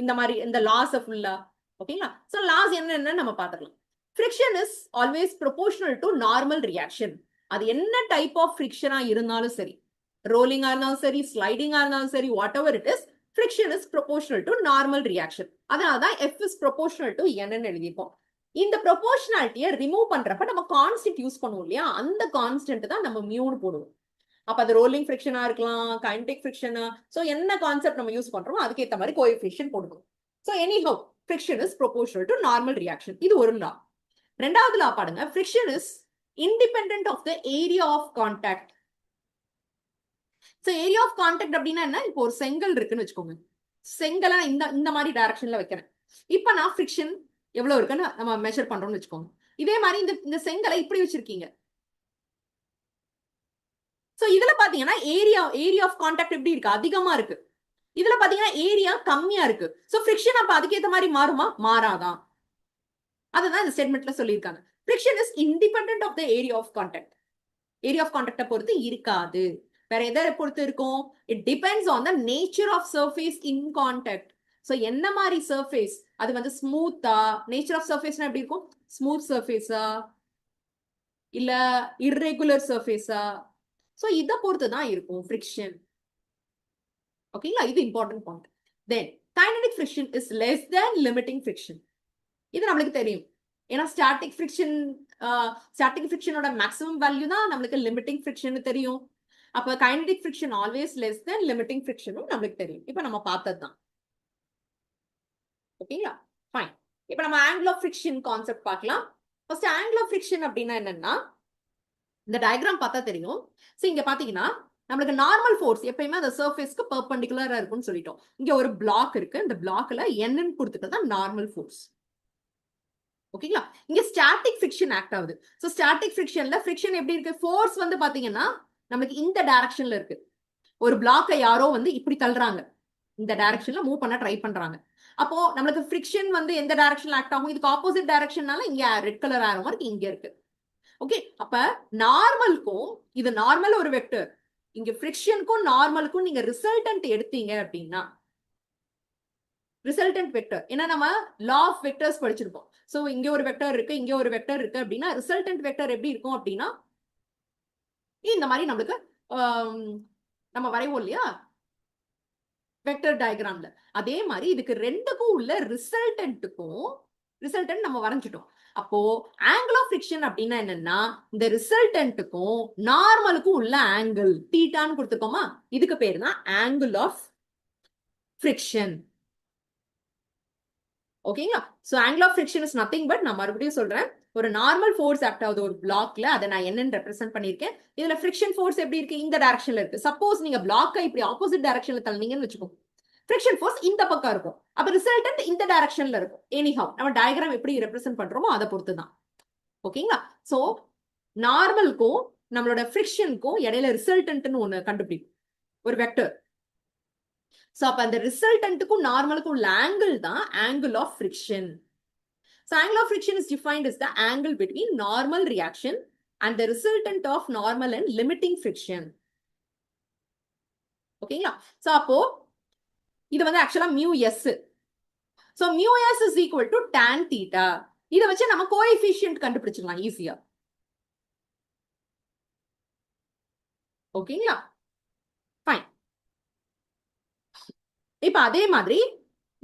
இந்த மாதிரி இந்த லாஸ் ஃபுல்லா. ஓகேங்களா? சோ லாஸ் என்னன்னு நம்ம பார்த்துக்கலாம். Friction is always proportional to normal reaction. அது என்ன டைப் ஆஃப் ஃப்ரிக்ஷனா இருந்தாலும் சரி, ரோலிங்கா இருந்தாலும் சரி, ஸ்லைடிங்கா இருந்தாலும் சரி, whatever it is, friction is proportional to normal reaction. அதனாலதான் F is proportional to n எழுதிப்போம். இந்த ப்ரொபோர்ஷனாலிட்டியை ரிமூவ் பண்றப்ப நம்ம கான்ஸ்டன்ட் யூஸ் பண்ணுவோம் இல்லையா, அந்த கான்ஸ்டன்ட் தான் நம்ம மியூன்னு போடுவோம். அப்ப அது ரோலிங் ஃப்ரிக்ஷனா இருக்கலாம், கைனடிக் ஃப்ரிக்ஷனா, சோ என்ன கான்செப்ட் நம்ம யூஸ் பண்றோமோ அதுக்கு ஏத்த மாதிரி கோஎஃபிஷியன்ட் போடுவோம். So anyhow friction is proportional to normal reaction. இது ஒரு லா. ரெண்டாவது லா பாருங்க, friction is independent of the area of contact. So area of contact அப்படின்னா என்ன, இப்போ ஒரு செங்கல் இருக்குன்னு வச்சுக்கோங்க. செங்கலை இந்த மாதிரி டைரக்ஷன்ல வைக்கிறேன். இப்ப நான் ஃப்ரிக்ஷன் எவ்வளவு இருக்குன்னு நம்ம மெஷர் பண்றோம்னு வச்சுக்கோங்க. இதே மாதிரி இந்த செங்கலை இப்படி வச்சிருக்கீங்க. சோ இதுல பாத்தீங்கன்னா ஏரியா ஆஃப் கான்டாக்ட் எப்படி இருக்கு, அதிகமா இருக்கு. இதுல பாத்தீங்கன்னா ஏரியா கம்மியா இருக்கு. சோ ஃப்ரிக்ஷன் அப்ப அதுக்கேத்த மாதிரி மாறுமா, மாறாதான். அதுதான் இந்த ஸ்டேட்மெண்ட்ல சொல்லியிருக்காங்க. Friction is independent of the area of contact. Area of கான்டாக்ட பொறுத்து இருக்காது. வேற எதை பொறுத்து இருக்கும், it depends on the nature of surface in contact. So என்ன மாதிரி சர்ஃபேஸ், அது வந்து ஸ்மூத்தா, நேச்சர் ஆஃப் சர்ஃபேஸ்னா எப்படி இருக்கும், ஸ்மூத் சர்ஃபேஸா, இல்ல irregular சர்ஃபேஸா? சோ இத பொறுத்து தான் இருக்கும் ஃப்ரிக்ஷன். ஓகேங்களா? இது important point. Then kinetic friction is less than limiting friction. இது நம்மளுக்கு தெரியும். ஏன்னா ஸ்டாட்டிக் ஃப்ரிக்ஷனோட மேக்ஸிமம் வேல்யூ தான் நம்மளுக்கு லிமிட்டிங் ஃப்ரிக்ஷன் தெரியும். அப்ப kinetic friction always less than limiting ஃப்ரிக்ஷனும் நம்மளுக்கு தெரியும். இப்ப நம்ம பார்த்தது தான். ஓகேங்களா? ஃபைன். இப்ப நம்ம ஆங்கிள் ஆஃப் ஃப்ரிக்ஷன் கான்செப்ட் பார்க்கலாம். ஃபர்ஸ்ட் ஆங்கிள் ஆஃப் ஃப்ரிக்ஷன் அப்படின்னா என்னன்னா, இந்த டயக்ராம் பார்த்தா தெரியும். சோ இங்க பாத்தீங்கன்னா நம்மளுக்கு நார்மல் ஃபோர்ஸ் எப்பயுமே அந்த சர்ஃபேஸ்க்கு பெர்பெண்டிகுலரா இருக்கும்னு சொல்லிட்டோம். இங்க ஒரு பிளாக் இருக்கு. இந்த பிளாக்ல n கொடுத்துட்டு தான் நார்மல் ஃபோர்ஸ். ஓகேங்களா? இங்க ஸ்டாட்டிக் ஃப்ரிக்ஷன் ஆக்ட் ஆகுது. சோ ஸ்டாட்டிக் ஃப்ரிக்ஷன்ல ஃப்ரிக்ஷன் எப்படி இருக்கு? ஃபோர்ஸ் வந்து பாத்தீங்கன்னா நமக்கு இந்த டைரக்ஷன்ல இருக்கு. ஒரு பிளாக்கை யாரோ வந்து இப்படி தள்ளுறாங்க. இந்த டைரக்ஷன்ல மூவ் பண்ண ட்ரை பண்றாங்க. அப்போ நம்மளுக்கு ஃப்ரிக்ஷன் வந்து எந்த டைரக்ஷன்ல ஆக்ட் ஆகும்? இதுக்கு ஆப்போசிட் டைரக்ஷன்னால இங்க ரெட் கலர் ஆரோ மார்க் இங்க இருக்கு. ஓகே, அப்ப நார்மலுக்கும் இது நார்மல் ஒரு வெக்டர். இங்க ஃப்ரிக்ஷனுக்கும் நார்மலுக்கும் நீங்க ரிசல்டன்ட் எடுத்தீங்க அப்படின்னா ரிசல்டன்ட் வெக்டர், ஏன்னா நம்ம லா ஆஃப் வெக்டர்ஸ் படிச்சிருப்போம். சோ இங்க ஒரு வெக்டர் இருக்கு, இங்க ஒரு வெக்டர் இருக்கு அப்படின்னா ரிசல்டன்ட் வெக்டர் எப்படி இருக்கும் அப்படின்னா இந்த மாதிரி நம்மளுக்கு நம்ம வரைவோம் இல்லையா வெக்டர் டயக்ராம்ல, அதே மாதிரி இதுக்கு ரெண்டுக்கும் உள்ள ரிசல்டன்ட் நம்ம வரைஞ்சிட்டோம். அப்போ ஆங்கிள் ஆஃப் ஃப்ரிக்ஷன் அப்படின்னா என்னன்னா இந்த ரிசல்டன்ட்டுக்கும் நார்மலுக்கும் உள்ள ஆங்கிள் தீட்டான்னு கொடுத்துருக்கோமா, இதுக்கு பேரு தான் ஆங்கிள் ஆஃப் ஃப்ரிக்ஷன். ஓகேங்களா? So angle of friction is nothing but, நான் மறுபடியும் சொல்றேன், ஒரு நார்மல் ஃபோர்ஸ் ஆக்ட் ஆகுது ஒரு பிளாக்ல, அதை நான் என்னன்னு ரெப்ரசென்ட் பண்ணிருக்கேன். இதுல ஃப்ரிக்ஷன் ஃபோர்ஸ் எப்படி இருக்கு? இந்த டைரக்ஷன்ல இருக்கு. சப்போஸ் நீங்க பிளாக்கை இப்படி ஆப்போசிட் டைரக்ஷன்ல தள்ளினீங்கன்னு வச்சுக்கோங்க, ஃப்ரிக்ஷன் ஃபோர்ஸ் இந்த பக்கம் இருக்கும். அப்ப ரிசல்டன்ட் இந்த டைரக்ஷன்ல இருக்கும். எனிஹவ் நம்ம டயக்ராம் எப்படி ரெப்ரசென்ட் பண்றோமோ அதை பொறுத்து தான். ஓகேங்களா? சோ நார்மலுக்கும் நம்மளோட ஃப்ரிக்ஷனுக்கும் இடையில ரிசல்டன்ட்னு ஒண்ணு கண்டுபிடிக்கும், ஒரு வெக்டர். சோ அப்ப அந்த ரிசல்டன்ட்டுக்கும் நார்மலுக்கும் உள்ள ஆங்கிள் தான் angle of friction. So angle of friction is defined as the angle between normal reaction and the resultant of normal and limiting friction. ஓகேங்களா? சோ அப்போ இது வந்து ஆக்சுவலா mu S. So mu S is equal to tan theta. இதை வச்சு நம்ம கோஎஃபிஷியன்ட் கண்டுபிடிச்சிடலாம் ஈஸியா. ஓகேங்களா? ஃபைன். இப்ப அதே மாதிரி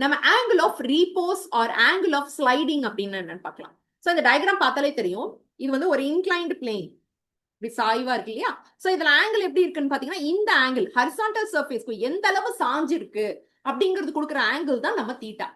நம்ம angle of repose or angle of sliding அப்படின்னு என்னன்னு பார்க்கலாம். சோ இந்த டயக்ராம் பார்த்தாலே தெரியும், இது வந்து ஒரு இன்க்ளைன்டு பிளேன், இப்படி சாய்வா இருக்கு இல்லையா? சோ இதுல ஆங்கிள் எப்படி இருக்குன்னு பாத்தீங்கன்னா இந்த ஆங்கிள் ஹரிசாண்டல் சர்ஃபேஸ்க்கு எந்த அளவு சாஞ்சு இருக்கு அப்படிங்கிறது கொடுக்குற ஆங்கிள் தான் நம்ம தீட்டா.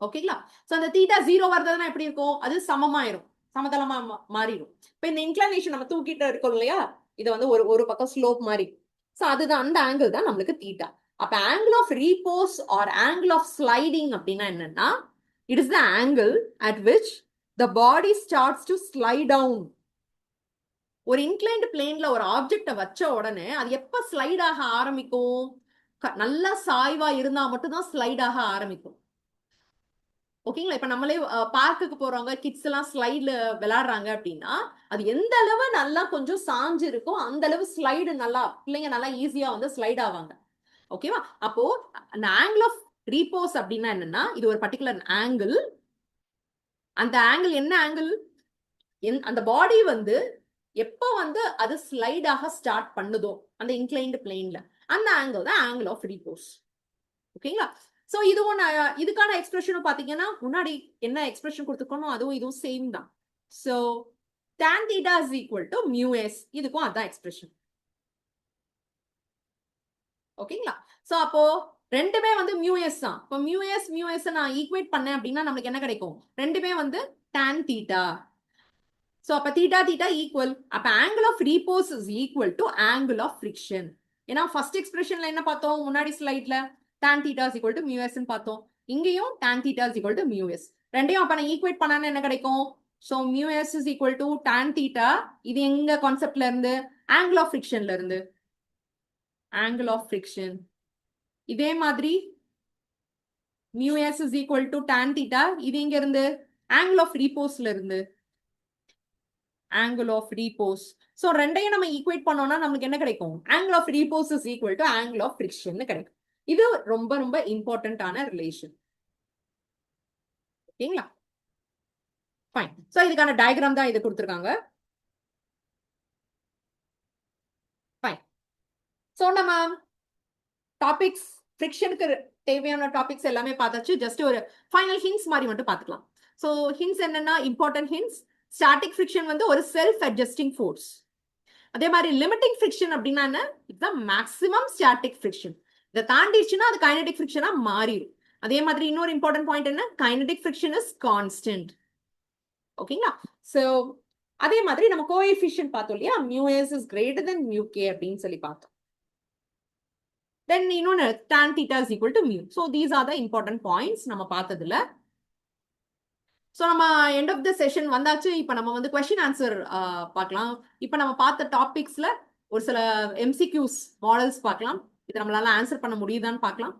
ஓகேங்களா? சோ அந்த தீட்டா 0 வரதுன்னா எப்படி இருக்கும்? அது சமமாயிரும், சமதளமா மாறிடும். இப்ப இந்த இன்க்ளைனேஷன் நம்ம தூக்கிட்டு இருக்கோம் இல்லையா, இது வந்து ஒரு பக்கம் ஸ்லோப் மாதிரி. சோ அதுதான் அந்த ஆங்கிள் தான் நம்மளுக்கு தீட்டா. அப்ப angle of repose or angle of sliding அப்படின்னா என்னன்னா it is the angle at which the body starts to slide down. ஒரு இன்க்ளைன்ட் பிளேன்ல ஒரு ஆப்ஜெக்ட வச்ச உடனே அது எப்ப ஸ்லைட் ஆக ஆரம்பிக்கும்? நல்லா சாய்வா இருந்தா மட்டும் தான் ஸ்லைட் ஆக ஆரம்பிக்கும். ஓகேங்களா? இப்ப நம்மளே பார்க்குக்கு போறவங்க கிட்ஸ் எல்லாம் ஸ்லைட்ல விளையாடுறாங்க அப்படின்னா அது எந்த அளவு நல்லா கொஞ்சம் சாஞ்சு இருக்கும் அந்த அளவு ஸ்லைடு நல்லா பிள்ளைங்க நல்லா ஈஸியா வந்து ஸ்லைட் ஆவாங்க. ஓகேவா? அப்போ அந்த ஆங்கிள் ஆஃப் ரீபோஸ் அப்படின்னா என்னன்னா இது ஒரு பர்டிகுலர் ஆங்கிள். அந்த ஆங்கிள் என்ன ஆங்கிள்? அந்த பாடி வந்து எப்போ வந்து அது ஸ்லைடாக ஸ்டார்ட் பண்ணுதோ அந்த இன்க்ளைன்டு பிளேன்ல அந்த ஆங்கிள் தான் ஆங்கிள் ஆஃப் ரீபோஸ். ஓகேங்களா? சோ இதுவும் இதுக்கான எக்ஸ்பிரஷனும் பாத்தீங்கன்னா முன்னாடி என்ன எக்ஸ்பிரஷன் கொடுத்துக்கணும் அதுவும் இதுவும் சேம் தான். So tan theta is equal to mu s, இதுக்கும் அதான் எக்ஸ்பிரஷன். ஓகேங்களா? சோ அப்போ ரெண்டுமே வந்து mu s தான். இப்போ mu s நான் ஈக்குவேட் பண்ணேன் அப்படின்னா நமக்கு என்ன கிடைக்கும்? ரெண்டுமே வந்து tan theta. So அப்ப theta theta equal, அப்ப angle of repose is equal to angle of friction. ஏன்னா first expressionல என்ன பார்த்தோம் முன்னாடி ஸ்லைட்ல tan theta is equal to mu s ன்னு பார்த்தோம். இங்கேயும் tan theta is equal to mu s. ரெண்டையும் அப்ப நான் ஈக்குவேட் பண்ணானே என்ன கிடைக்கும்? So mu s is equal to tan theta. இது எங்க கான்செப்ட்ல இருந்து? angle of frictionல இருந்து. angle of friction. இதே மாதிரி mu s is equal to tan theta. இது எங்க இருந்து? angle of reposeல இருந்து. angle of repose. So ரெண்டையும் நம்ம ஈக்குவேட் பண்ணோம்னா நமக்கு என்ன கிடைக்கும்? angle of repose is equal to angle of friction கிடைக்கும். இது ரொம்ப ரொம்ப இம்பார்ட்டன்டான ரிலேஷன். ஓகேங்களா? ஃபைன். ஸோ இதுக்கான டயக்ராம் தான் இது கொடுத்துருக்காங்க. ஃபைன். ஸோ நம்ம டாபிக்ஸ் ஃப்ரிக்ஷனுக்கு தேவையான டாபிக்ஸ் எல்லாமே பார்த்தாச்சு. ஜஸ்ட் ஒரு ஃபைனல் ஹிண்ட்ஸ் மாதிரி மட்டும் பார்த்துக்கலாம். ஸோ ஹிண்ட்ஸ் என்னன்னா, இம்பார்ட்டன்ட் ஹிண்ட்ஸ். ஸ்டாட்டிக் ஃப்ரிக்ஷன் வந்து ஒரு செல்ஃப் அட்ஜஸ்டிங் ஃபோர்ஸ். அதே மாதிரி லிமிட்டிங் ஃப்ரிக்ஷன் அப்படின்னா என்ன, இதுதான் மேக்ஸிமம் ஸ்டாட்டிக் ஃப்ரிக்ஷன். இதை தாண்டிடுச்சுன்னா அது கைனடிக் ஃப்ரிக்ஷனா மாறிடும். அதே மாதிரி இன்னொரு இம்பார்ட்டன்ட் பாயிண்ட் என்ன, கைனடிக் ஃப்ரிக்ஷன் இஸ் கான்ஸ்டன்ட். ஓகேங்களா? ஸோ அதே மாதிரி நம்ம கோஎஃபிஷியன்ட் பார்த்தோம் இல்லையா, μs is greater than μk அப்படின்னு சொல்லி பார்த்தோம். Then இன்னொன்று tan theta is equal to mu. So these are the important points நம்ம பார்த்ததுல. ஸோ நம்ம எண்ட் ஆஃப் த செஷன் வந்தாச்சு. இப்போ நம்ம வந்து கொஸ்டின் ஆன்சர் பார்க்கலாம். இப்போ நம்ம பார்த்த டாபிக்ஸ்ல ஒரு சில எம்சிக்யூஸ் மாடல்ஸ் பார்க்கலாம். இதை நம்மளால ஆன்சர் பண்ண முடியுதான்னு பார்க்கலாம்.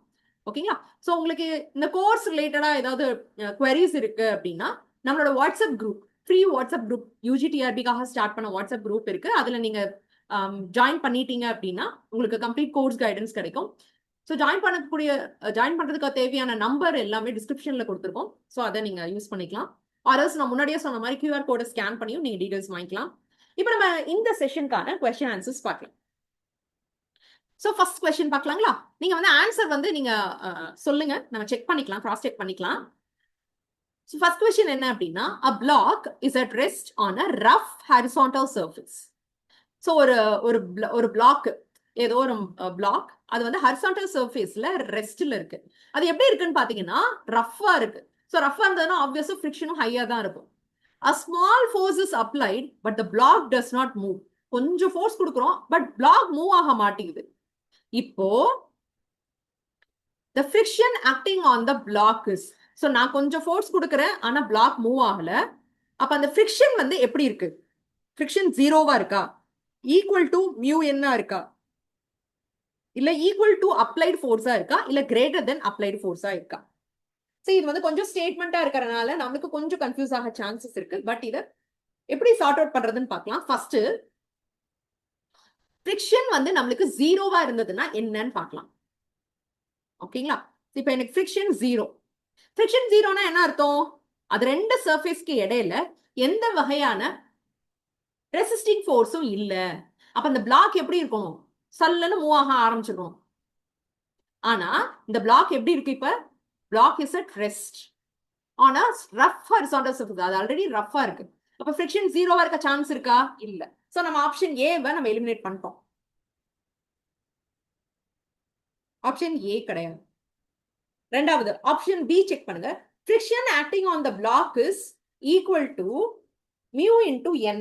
ஓகேங்களா? ஸோ உங்களுக்கு இந்த கோர்ஸ் ரிலேட்டடா ஏதாவது குவரிஸ் இருக்கு அப்படின்னா நம்மளோட WhatsApp group, free WhatsApp group, யூஜிடிஆர்பிக்காக ஸ்டார்ட் பண்ண வாட்ஸ்அப் குரூப் இருக்கு. அதுல நீங்க ஜாயின் பண்ணிட்டீங்க அப்படின்னா உங்களுக்கு கம்ப்ளீட் கோர்ஸ் கைடன்ஸ் கிடைக்கும். ஸோ ஜாயின் பண்றதுக்கு தேவையான நம்பர் எல்லாமே டிஸ்கிரிப்ஷன்ல கொடுத்துருக்கோம். ஸோ அதை நீங்க யூஸ் பண்ணிக்கலாம். ஆர்எல்ஸ் நான் முன்னாடியே சொன்ன மாதிரி QR கோடை ஸ்கேன் பண்ணியும் நீங்க டீடைல்ஸ் வாங்கிக்கலாம். இப்போ நம்ம இந்த செஷனுக்கான கொஸ்டின் ஆன்சர்ஸ் பார்க்கலாம். ஸோ ஃபர்ஸ்ட் கொஸ்டின் பார்க்கலாங்களா? நீங்க வந்து ஆன்சர் வந்து நீங்க சொல்லுங்க, நம்ம செக் பண்ணிக்கலாம், கிராஸ் செக் பண்ணிக்கலாம். So first question என்ன அப்படின்னா, a block is at rest on a rough horizontal surface. So ஒரு block, ஏதோ ஒரு block, அது வந்து horizontal surfaceல ரெஸ்ட்ல இருக்கு. அது எப்படி இருக்குன்னு பாத்தீங்கன்னா ரஃப்பா இருக்கு. So ரஃப்பா இருந்ததுன்னா obviously frictionம் ஹையா தான் இருக்கும். A small force is applied but the block does not move. கொஞ்சம் ஃபோர்ஸ் கொடுக்குறோம் பட் block மூவ் ஆக மாட்டேங்குது. இப்போ the friction acting on the block is, so நான் கொஞ்சம் ஃபோர்ஸ் கொடுக்குறேன் ஆனா பிளாக் மூவ் ஆகல. அப்ப அந்த ஃப்ரிக்ஷன் வந்து எப்படி இருக்கு? ஃப்ரிக்ஷன் ஜீரோவா இருக்கா, ஈக்குவல் டு மியூ என்ன இருக்கா, இல்ல ஈக்குவல் டு அப்ளைட் ஃபோர்ஸா இருக்கா, இல்ல கிரேட்டர் தென் அப்ளைட் ஃபோர்ஸா இருக்கா? ஸோ இது வந்து கொஞ்சம் ஸ்டேட்மெண்டா இருக்கிறனால நமக்கு கொஞ்சம் கன்ஃபியூஸ் ஆக சான்சஸ் இருக்கு. பட் இதை எப்படி சார்ட் அவுட் பண்றதுன்னு பார்க்கலாம். ஃபர்ஸ்ட் ஃப்ரிக்ஷன் வந்து நம்மளுக்கு ஜீரோவா இருந்ததுன்னா என்னன்னு பார்க்கலாம். ஓகேங்களா? இப்போ எனக்கு ஃப்ரிக்ஷன் ஜீரோ. ஃப்ரிக்ஷன் ஜீரோனா என்ன அர்த்தம்? அது ரெண்டு சர்ஃபேஸ்க்கு இடையில எந்த வகையான ரெசிஸ்டிங் ஃபோர்ஸும் இல்ல. அப்ப அந்த பிளாக் எப்படி இருக்கும்? சல்லுன்னு மூவ் ஆக ஆரம்பிச்சிடும். ஆனா இந்த பிளாக் எப்படி இருக்கு? இப்ப பிளாக் இஸ் அட் ரெஸ்ட் ஆனா ரஃப் ஹாரிசான்டல் சர்ஃபேஸ், அது ஆல்ரெடி ரஃப்பா இருக்கு. அப்ப ஃப்ரிக்ஷன் ஜீரோவா இருக்க சான்ஸ் இருக்கா? இல்ல. சோ நம்ம ஆப்ஷன் ஏவை நம்ம எலிமினேட் பண்ணிட்டோம். ஆப்ஷன் ஏ கிடையாது. ரெண்டாவது ஆப்ஷன் பி செக் பண்ணுங்க. friction acting on the block is equal to mu into n.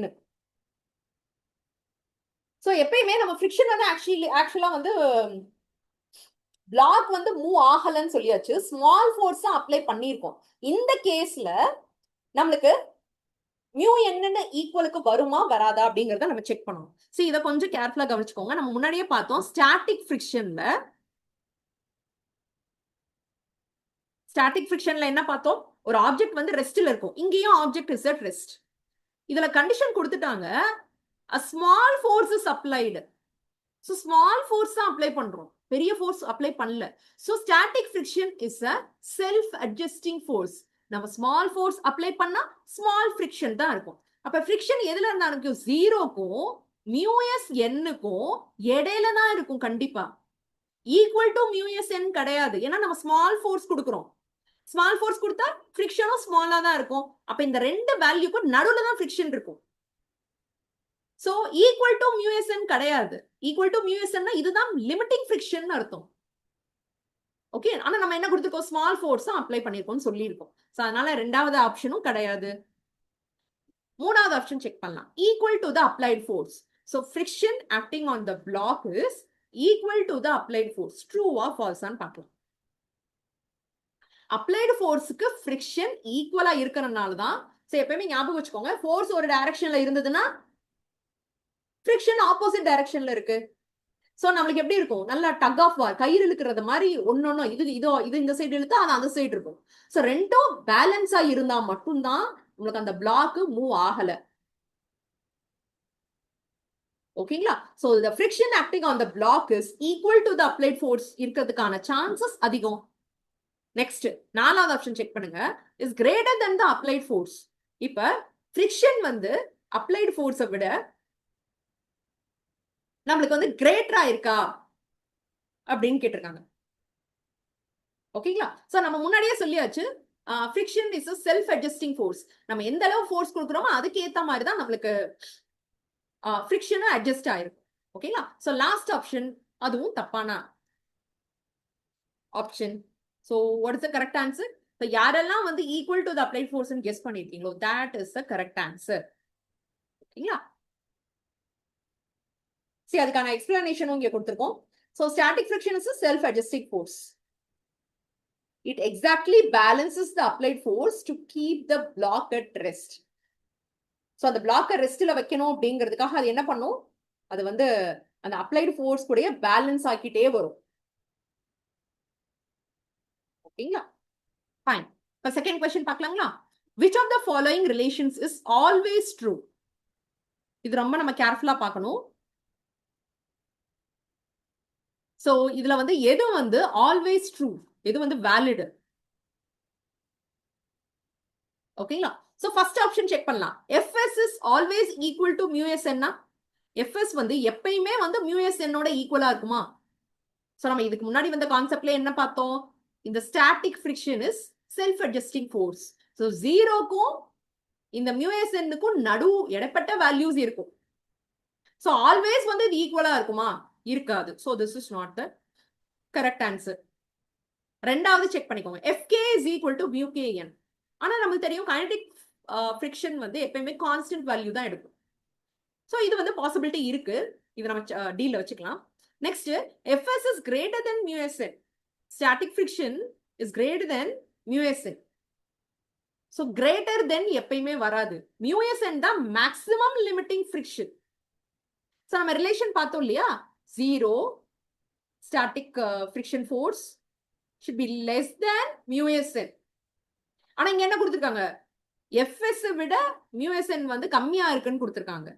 So எப்பயுமே நம்ம ஃப்ரிக்ஷன் வந்து ஆக்சுவலா வந்து பிளாக் வந்து மூவ் ஆகலன்னு சொல்லியாச்சு, ஸ்மால் ஃபோர்ஸ் அப்ளை பண்ணியிருக்கோம். இந்த கேஸ்ல நம்மளுக்கு மியூ என்னன்னு ஈக்குவலுக்கு வருமா வராதா அப்படிங்கறத நம்ம செக் பண்ணணும். சோ இதை கொஞ்சம் கேர்ஃபுல்லா கவனிச்சுக்கோங்க. நம்ம முன்னாடியே பார்த்தோம் ஸ்டாட்டிக் ஃப்ரிக்ஷன்ல என்ன பார்த்தோம்? ஒரு ஆப்ஜெக்ட் வந்து ரெஸ்ட்ல இருக்கும். இங்கேயும் ஆப்ஜெக்ட் இஸ் அட் ரெஸ்ட். இதுல கண்டிஷன் கொடுத்துட்டாங்க, a small force is applied. So small force தான் அப்ளை பண்றோம், பெரிய ஃபோர்ஸ் அப்ளை பண்ணல. So static friction is a self adjusting force. நம்ம ஸ்மால் ஃபோர்ஸ் அப்ளை பண்ணா ஸ்மால் ஃப்ரிக்ஷன் தான் இருக்கும். அப்ப ஃப்ரிக்ஷன் எதுல இருந்தா இருக்கும்? ஜீரோக்கும் மியூஎஸ் எண்ணுக்கும் இடையில தான் இருக்கும். கண்டிப்பா ஈக்குவல் டு மியூஎஸ் என் கிடையாது. ஏன்னா நம்ம ஸ்மால் ஃபோர்ஸ் கொடுக்குறோம். ஸ்மால் ஃபோர்ஸ் கொடுத்தா ஃப்ரிக்ஷனும் ஸ்மாலா தான் இருக்கும். அப்ப இந்த ரெண்டு வேல்யூக்கும் நடுவுல தான் ஃப்ரிக்ஷன் இருக்கும். சோ ஈக்குவல் டு மியூஎஸ்என் கிடையாது. ஈக்குவல் டு மியூஎஸ்என் இதுதான் லிமிட்டிங் ஃப்ரிக்ஷன் அர்த்தம். ஓகே, ஆனா நம்ம என்ன கொடுத்துருக்கோம்? ஸ்மால் ஃபோர்ஸ் அப்ளை பண்ணிருக்கோம் சொல்லியிருக்கோம். சோ அதனால ரெண்டாவது ஆப்ஷனும் கிடையாது. மூணாவது ஆப்ஷன் செக் பண்ணலாம். Equal to the applied force. So friction acting on the block is equal to the applied force. ட்ரூவா ஃபால்ஸான்னு பார்க்கலாம். அப்ளைடு ஃபோர்ஸுக்கு ஃப்ரிக்ஷன் ஈக்குவலா இருக்கிறதுனால தான். சோ எப்பயுமே ஞாபகம் வச்சுக்கோங்க, ஃபோர்ஸ் ஒரு டைரக்ஷன்ல இருந்ததுன்னா ஃப்ரிக்ஷன் ஆப்போசிட் டைரக்ஷன்ல இருக்கு. சோ நம்மளுக்கு எப்படி இருக்கும்? நல்லா டக் ஆஃப் வார், கயிறு இழுக்கிறது மாதிரி ஒன்னொன்னு இது இந்த சைடு இழுத்தா அது அந்த சைடு இருக்கும். சோ ரெண்டும் பேலன்ஸா இருந்தா மட்டும்தான் உங்களுக்கு அந்த பிளாக் மூவ் ஆகல. ஓகேங்களா? So the friction acting on the block is equal to the applied force இருக்கிறதுக்கான சான்சஸ் அதிகம். நெக்ஸ்ட் நாலாவது ஆப்ஷன் செக் பண்ணுங்க. is greater than the applied force. இப்ப ஃப்ரிக்ஷன் வந்து அப்ளைடு ஃபோர்ஸை விட நம்மளுக்கு வந்து கிரேட்டரா இருக்கா அப்படின்னு கேட்டிருக்காங்க. ஓகேங்களா? சோ நம்ம முன்னாடியே சொல்லியாச்சு, friction is a self adjusting force. நம்ம எந்த அளவு ஃபோர்ஸ் கொடுக்குறோமோ அதுக்கு ஏத்த மாதிரி தான் நம்மளுக்கு ஃப்ரிக்ஷன் அட்ஜஸ்ட் ஆயிருக்கும். ஓகேங்களா? சோ லாஸ்ட் ஆப்ஷன் அதுவும் தப்பான option. So what is the correct answer? So யாரெல்லாம் வந்து equal to the applied force guess பண்ணிருக்கீங்களோ that is the correct answer. ஓகேங்களா? சரி, அதுக்கான எக்ஸ்பிளனேஷனும் இங்க கொடுத்திருக்கோம். So static friction is a self adjusting force. It exactly balances the applied force to keep the block at rest. So அந்த பிளாக்கை ரெஸ்ட்ல வைக்கணும் அப்படிங்கிறதுக்காக அது என்ன பண்ணும், அது வந்து அந்த அப்ளைடு ஃபோர்ஸ் கூட பேலன்ஸ் ஆக்கிட்டே வரும். ஓகேங்களா? ஃபைன். இப்போ செகண்ட் क्वेश्चन பார்க்கலாங்களா? which of the following relations is always true? இது ரொம்ப நம்ம கேர்ஃபுல்லா பார்க்கணும். சோ இதுல வந்து எது வந்து ஆல்வேஸ் ட்ரூ, எது வந்து வேலிட்? ஓகேங்களா? சோ ஃபர்ஸ்ட் ஆப்ஷன் செக் பண்ணலாம். fs is always equal to mu s n. fs வந்து எப்பயுமே வந்து mu s n ஓட ஈக்குவலா இருக்குமா? சோ நம்ம இதுக்கு முன்னாடி வந்த கான்செப்ட்ல என்ன பார்த்தோம்? இந்த static friction is self adjusting force. So ஜீரோக்கும் இந்த mu s n க்கும் நடு இடைப்பட்ட வேல்யூஸ் இருக்கும். சோ ஆல்வேஸ் வந்து இது ஈக்குவலா இருக்குமா? இருக்காது. So this is not the correct answer. ரெண்டாவது செக் பண்ணிக்கோங்க. fk is equal to mu k n. ஆனா நமக்கு தெரியும் கைனடிக் ஃப்ரிக்ஷன் வந்து எப்பயுமே கான்ஸ்டன்ட் வேல்யூ தான் எடுக்கும். சோ இது வந்து பாசிபிலிட்டி இருக்கு. இது நம்ம டீல வச்சுக்கலாம். Next fs is greater than mu s n. static friction is greater than mu s n. so greater than எப்பயுமே வராது. mu s n தான் maximum limiting friction. சோ நம்ம ரிலேஷன் பார்த்தோம் இல்லையா? 0 static friction force should be less than mu s n. ஆனா இங்க என்ன கொடுத்திருக்காங்க? fs விட mu s n வந்து கம்மியா இருக்குன்னு கொடுத்திருக்காங்க.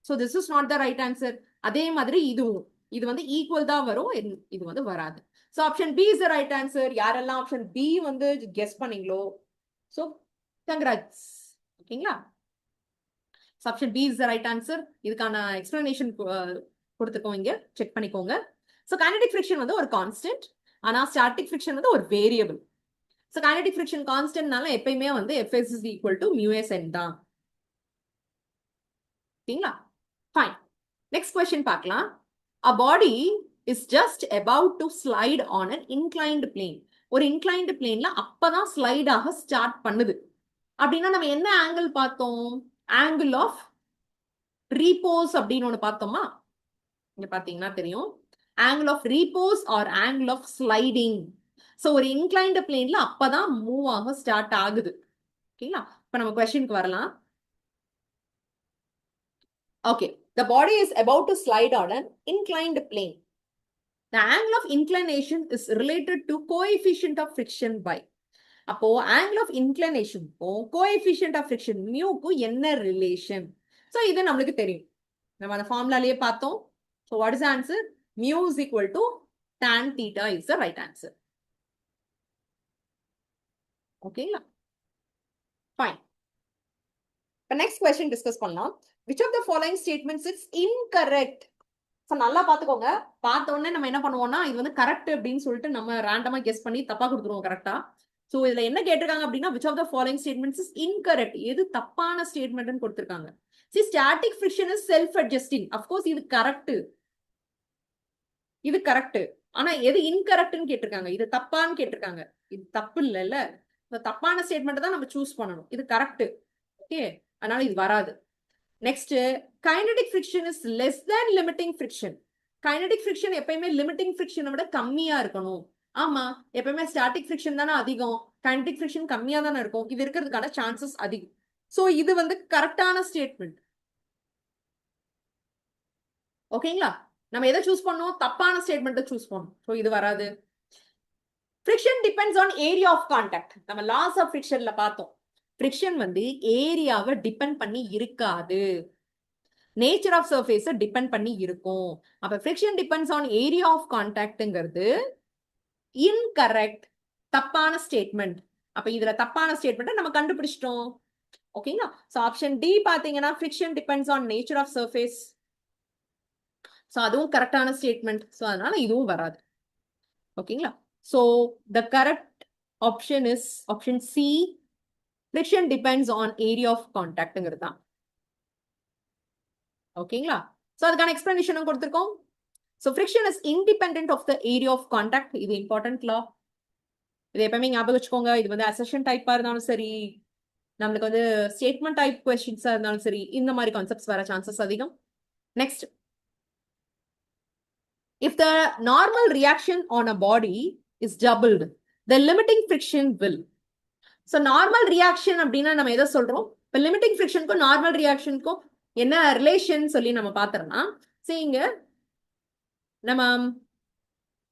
so this is not the right answer. அதே மாதிரி இதுவும் இது வந்து ஈக்குவல் தான் வரும், இது வந்து வராது. so option B is the right answer. யாரெல்லாம் ஆப்ஷன் B வந்து கெஸ் பண்ணீங்களோ so congrats. ஓகேங்களா? so option B is the right answer. இதுக்கான எக்ஸ்பிளனேஷன் கொடுத்துருக்கோம், இங்க செக் பண்ணிக்கோங்க. so kinetic friction வந்து ஒரு கான்ஸ்டன்ட், ஆனா static friction வந்து ஒரு வேரியபிள். so kinetic friction கான்ஸ்டன்ட்னால எப்பயுமே வந்து fs is equal to mu s n தான். ஓகேங்களா? ஃபைன். நெக்ஸ்ட் क्वेश्चन பார்க்கலாம். a body is just about to slide on an inclined plane. ஒரு inclined planeல அப்பதான் ஸ்லைட் ஆக ஸ்டார்ட் பண்ணுது அப்படின்னா நம்ம என்ன ஆங்கிள் பார்த்தோம்? ஆங்கிள் ஆஃப் ரீபோஸ் அப்படின்னு ஒண்ணு பார்த்தோமா? இங்க பாத்தீங்கன்னா தெரியும். Angle of repose or angle of sliding. So ஒரு இன்க்ளைன்ட் பிளேன்ல அப்பதான் மூவ் ஆக ஸ்டார்ட் ஆகுது. ஓகேங்களா? இப்ப நம்ம क्वेश्चनக்கு வரலாம். Okay, the body is about to slide on an inclined plane. The angle of inclination is related to coefficient of friction by. அப்போ angle of inclination coefficient of friction mu க்கு என்ன ரிலேஷன்? சோ இது நமக்கு தெரியும், நம்ம அந்த ஃபார்முலாலயே பார்த்தோம். So what is the answer? Mu is equal to tan theta is the right answer. ஓகேங்களா? Fine. The next question discuss பண்ணலாம். Which of the following statements is incorrect? So நல்லா பாத்துக்கோங்க. பார்த்த உடனே நம்ம என்ன பண்ணுவோம்னா இது வந்து கரெக்ட் அப்படின்னு சொல்லிட்டு நம்ம ரேண்டமா கெஸ் பண்ணி தப்பா கொடுத்துருவோம் கரெக்டா. சோ இதுல என்ன கேட்டிருக்காங்க அப்படின்னா which of the following statements is incorrect? எது தப்பான ஸ்டேட்மென்ட்னு கொடுத்திருக்காங்க. See, static friction is self adjusting. Of course இது கரெக்ட், இது கரெக்ட். ஆனா எது இன்கரெக்ட்னு கேட்டிருக்காங்க, இது தப்பான்னு கேட்டிருக்காங்க. இது தப்பு இல்லைல்ல, தப்பான ஸ்டேட்மெண்ட் தான் நம்ம சூஸ் பண்ணணும். இது கரெக்ட். ஓகே, அதனால இது வராது. Next kinetic friction is less than limiting friction. kinetic friction எப்பயுமே limiting friction விட கம்மியா இருக்கணும். ஆமா, எப்பயுமே static friction தானே அதிகம், kinetic friction கம்மியா தானே இருக்கும். இது இருக்கிறதுக்கான சான்சஸ் அதிகம். சோ இது வந்து கரெக்டான ஸ்டேட்மெண்ட். ஓகேங்களா? நம்ம எதை சூஸ் பண்ணோம்? தப்பான ஸ்டேட்மெண்ட்டை சூஸ் பண்ணோம். சோ இது வராது. friction depends on area of contact. நம்ம laws of frictionல பார்த்தோம். friction வந்து ஏரியாவை டிபெண்ட் பண்ணி இருக்காது, நேச்சர் ஆஃப் சர்ஃபேஸை டிபெண்ட் பண்ணி இருக்கும். அப்ப friction depends on area of contactங்கிறது இன்கரெக்ட், தப்பான ஸ்டேட்மெண்ட். அப்ப இதுல தப்பான ஸ்டேட்மெண்ட்டை நம்ம கண்டுபிடிச்சிட்டோம். ஓகேங்களா? ஸோ ஆப்ஷன் டி பார்த்தீங்கன்னா friction depends on nature of surface. So அதுவும் கரெக்டான ஸ்டேட்மெண்ட். ஸோ அதனால இதுவும் வராது. ஓகேங்களா? So the correct option is option C, friction depends on area of கான்டாக்ட்ங்கிறது தான். ஓகேங்களா? ஸோ அதுக்கான எக்ஸ்பிளனேஷனும் கொடுத்துருக்கோம். So friction is independent of the area of contact. இது இம்பார்ட்டன்ட் லா. இது எப்பவுமே ஞாபகம் வச்சுக்கோங்க. இது வந்து அசெஷன் டைப்பா இருந்தாலும் சரி, நம்மளுக்கு வந்து ஸ்டேட்மெண்ட் டைப் கொஸ்டின்ஸா இருந்தாலும் சரி, இந்த மாதிரி கான்செப்ட்ஸ் வர சான்சஸ் அதிகம். Next, if the normal reaction on a body is doubled, the limiting friction will. So normal reaction அப்படின்னா நம்ம எதை சொல்றோம்? இப்போ லிமிட்டிங் ஃப்ரிக்ஷனுக்கும் நார்மல் ரியாக்ஷனுக்கும் என்ன ரிலேஷன் சொல்லி நம்ம பார்த்தோம்னா, இங்க நம்ம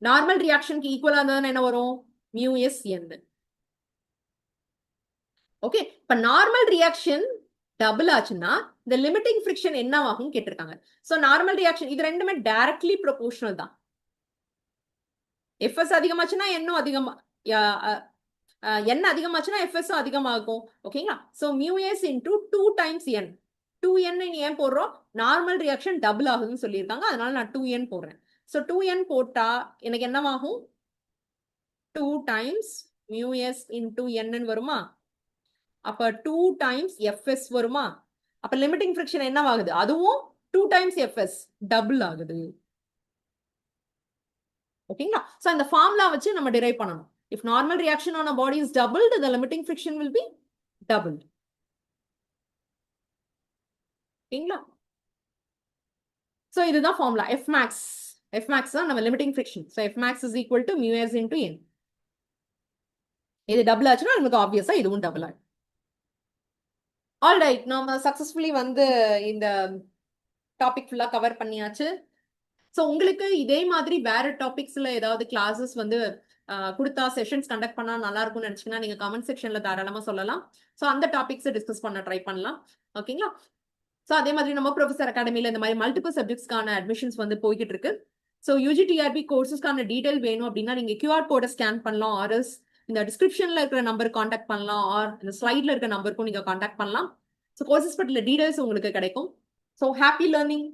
நார்மல் ரியாக்ஷனுக்கு ஈக்குவலா இருந்தா என்ன வரும்? Mu s N. ஓகே, இப்ப நார்மல் ரியாக்ஷன் டபுள் ஆச்சுன்னா இந்த லிமிட்டிங் ஃப்ரிக்ஷன் என்ன ஆகும் கேட்டிருக்காங்க. சோ நார்மல் ரியாக்ஷன் இது ரெண்டுமே டைரக்ட்லி ப்ரொபோர்ஷனல் தான். எஃப்எஸ் அதிகமாச்சுன்னா என்னும் அதிகமா, என் அதிகமாச்சுன்னா எஃப்எஸ் அதிகமாகும். ஓகேங்களா? So mu S into 2 times N. 2n ஏன் போடுறோம்? நார்மல் ரியாக்ஷன் டபுள் ஆகுதுன்னு சொல்லியிருக்காங்க, அதனால நான் 2n போடுறேன். சோ 2n போட்டா எனக்கு என்னவாகும்? 2 times mu S into n வருமா? அப்ப 2 டைம்ஸ் எஃப்எஸ் வருமா? அப்ப லிமிட்டிங் ஃப்ரிக்ஷன் என்ன ஆகுது? அதுவும் 2 டைம்ஸ் எஃப்எஸ் டபுள் ஆகுது. ஓகேங்களா? சோ இந்த ஃபார்முலா வச்சு நம்ம டிரைவ் பண்ணணும். If normal reaction on a body is doubled, the limiting friction will be doubled. ஓகேங்களா? சோ இதுதான் formula. F max. F max தான் நம்ம limiting friction. So F max is equal to mu s into n. இது டபுள் ஆச்சுன்னா நமக்கு ஆப்வியஸா இதுவும் டபுள் ஆகும். ஆல் ரைட், நாம சக்சஸ்ஃபுல்லி வந்து இந்த டாபிக் ஃபுல்லா கவர் பண்ணியாச்சு. ஸோ உங்களுக்கு இதே மாதிரி வேற டாபிக்ஸ்ல ஏதாவது கிளாஸஸ் வந்து கொடுத்தா செஷன்ஸ் கண்டக்ட் பண்ணா நல்லா இருக்கும்னு நினைச்சீங்கன்னா நீங்க கமெண்ட் செக்ஷன்ல தாராளமா சொல்லலாம். ஸோ அந்த டாபிக்ஸ் டிஸ்கஸ் பண்ண ட்ரை பண்ணலாம். ஓகேங்களா? ஸோ அதே மாதிரி நம்ம ப்ரொஃபசர் அகாடமில இந்த மாதிரி மல்டிபிள் சப்ஜெக்ட்ஸ்க்கான அட்மிஷன்ஸ் வந்து போய்கிட்டு இருக்கு. ஸோ யூஜிடிஆர்பி கோர்சஸ்க்கான டீடைல் வேணும் அப்படின்னா நீங்க QR கோடை ஸ்கேன் பண்ணலாம், ஆர்எஸ் இந்த டிஸ்கிரிப்ஷன்ல இருக்கிற நம்பருக்கு கான்டாக்ட் பண்ணலாம், ஆர் இந்த ஸ்லைட்ல இருக்கிற நம்பருக்கும் நீங்க கான்டாக்ட் பண்ணலாம். ஸோ கோர்சஸ் பற்றின டீடைல்ஸ் உங்களுக்கு கிடைக்கும். So happy learning.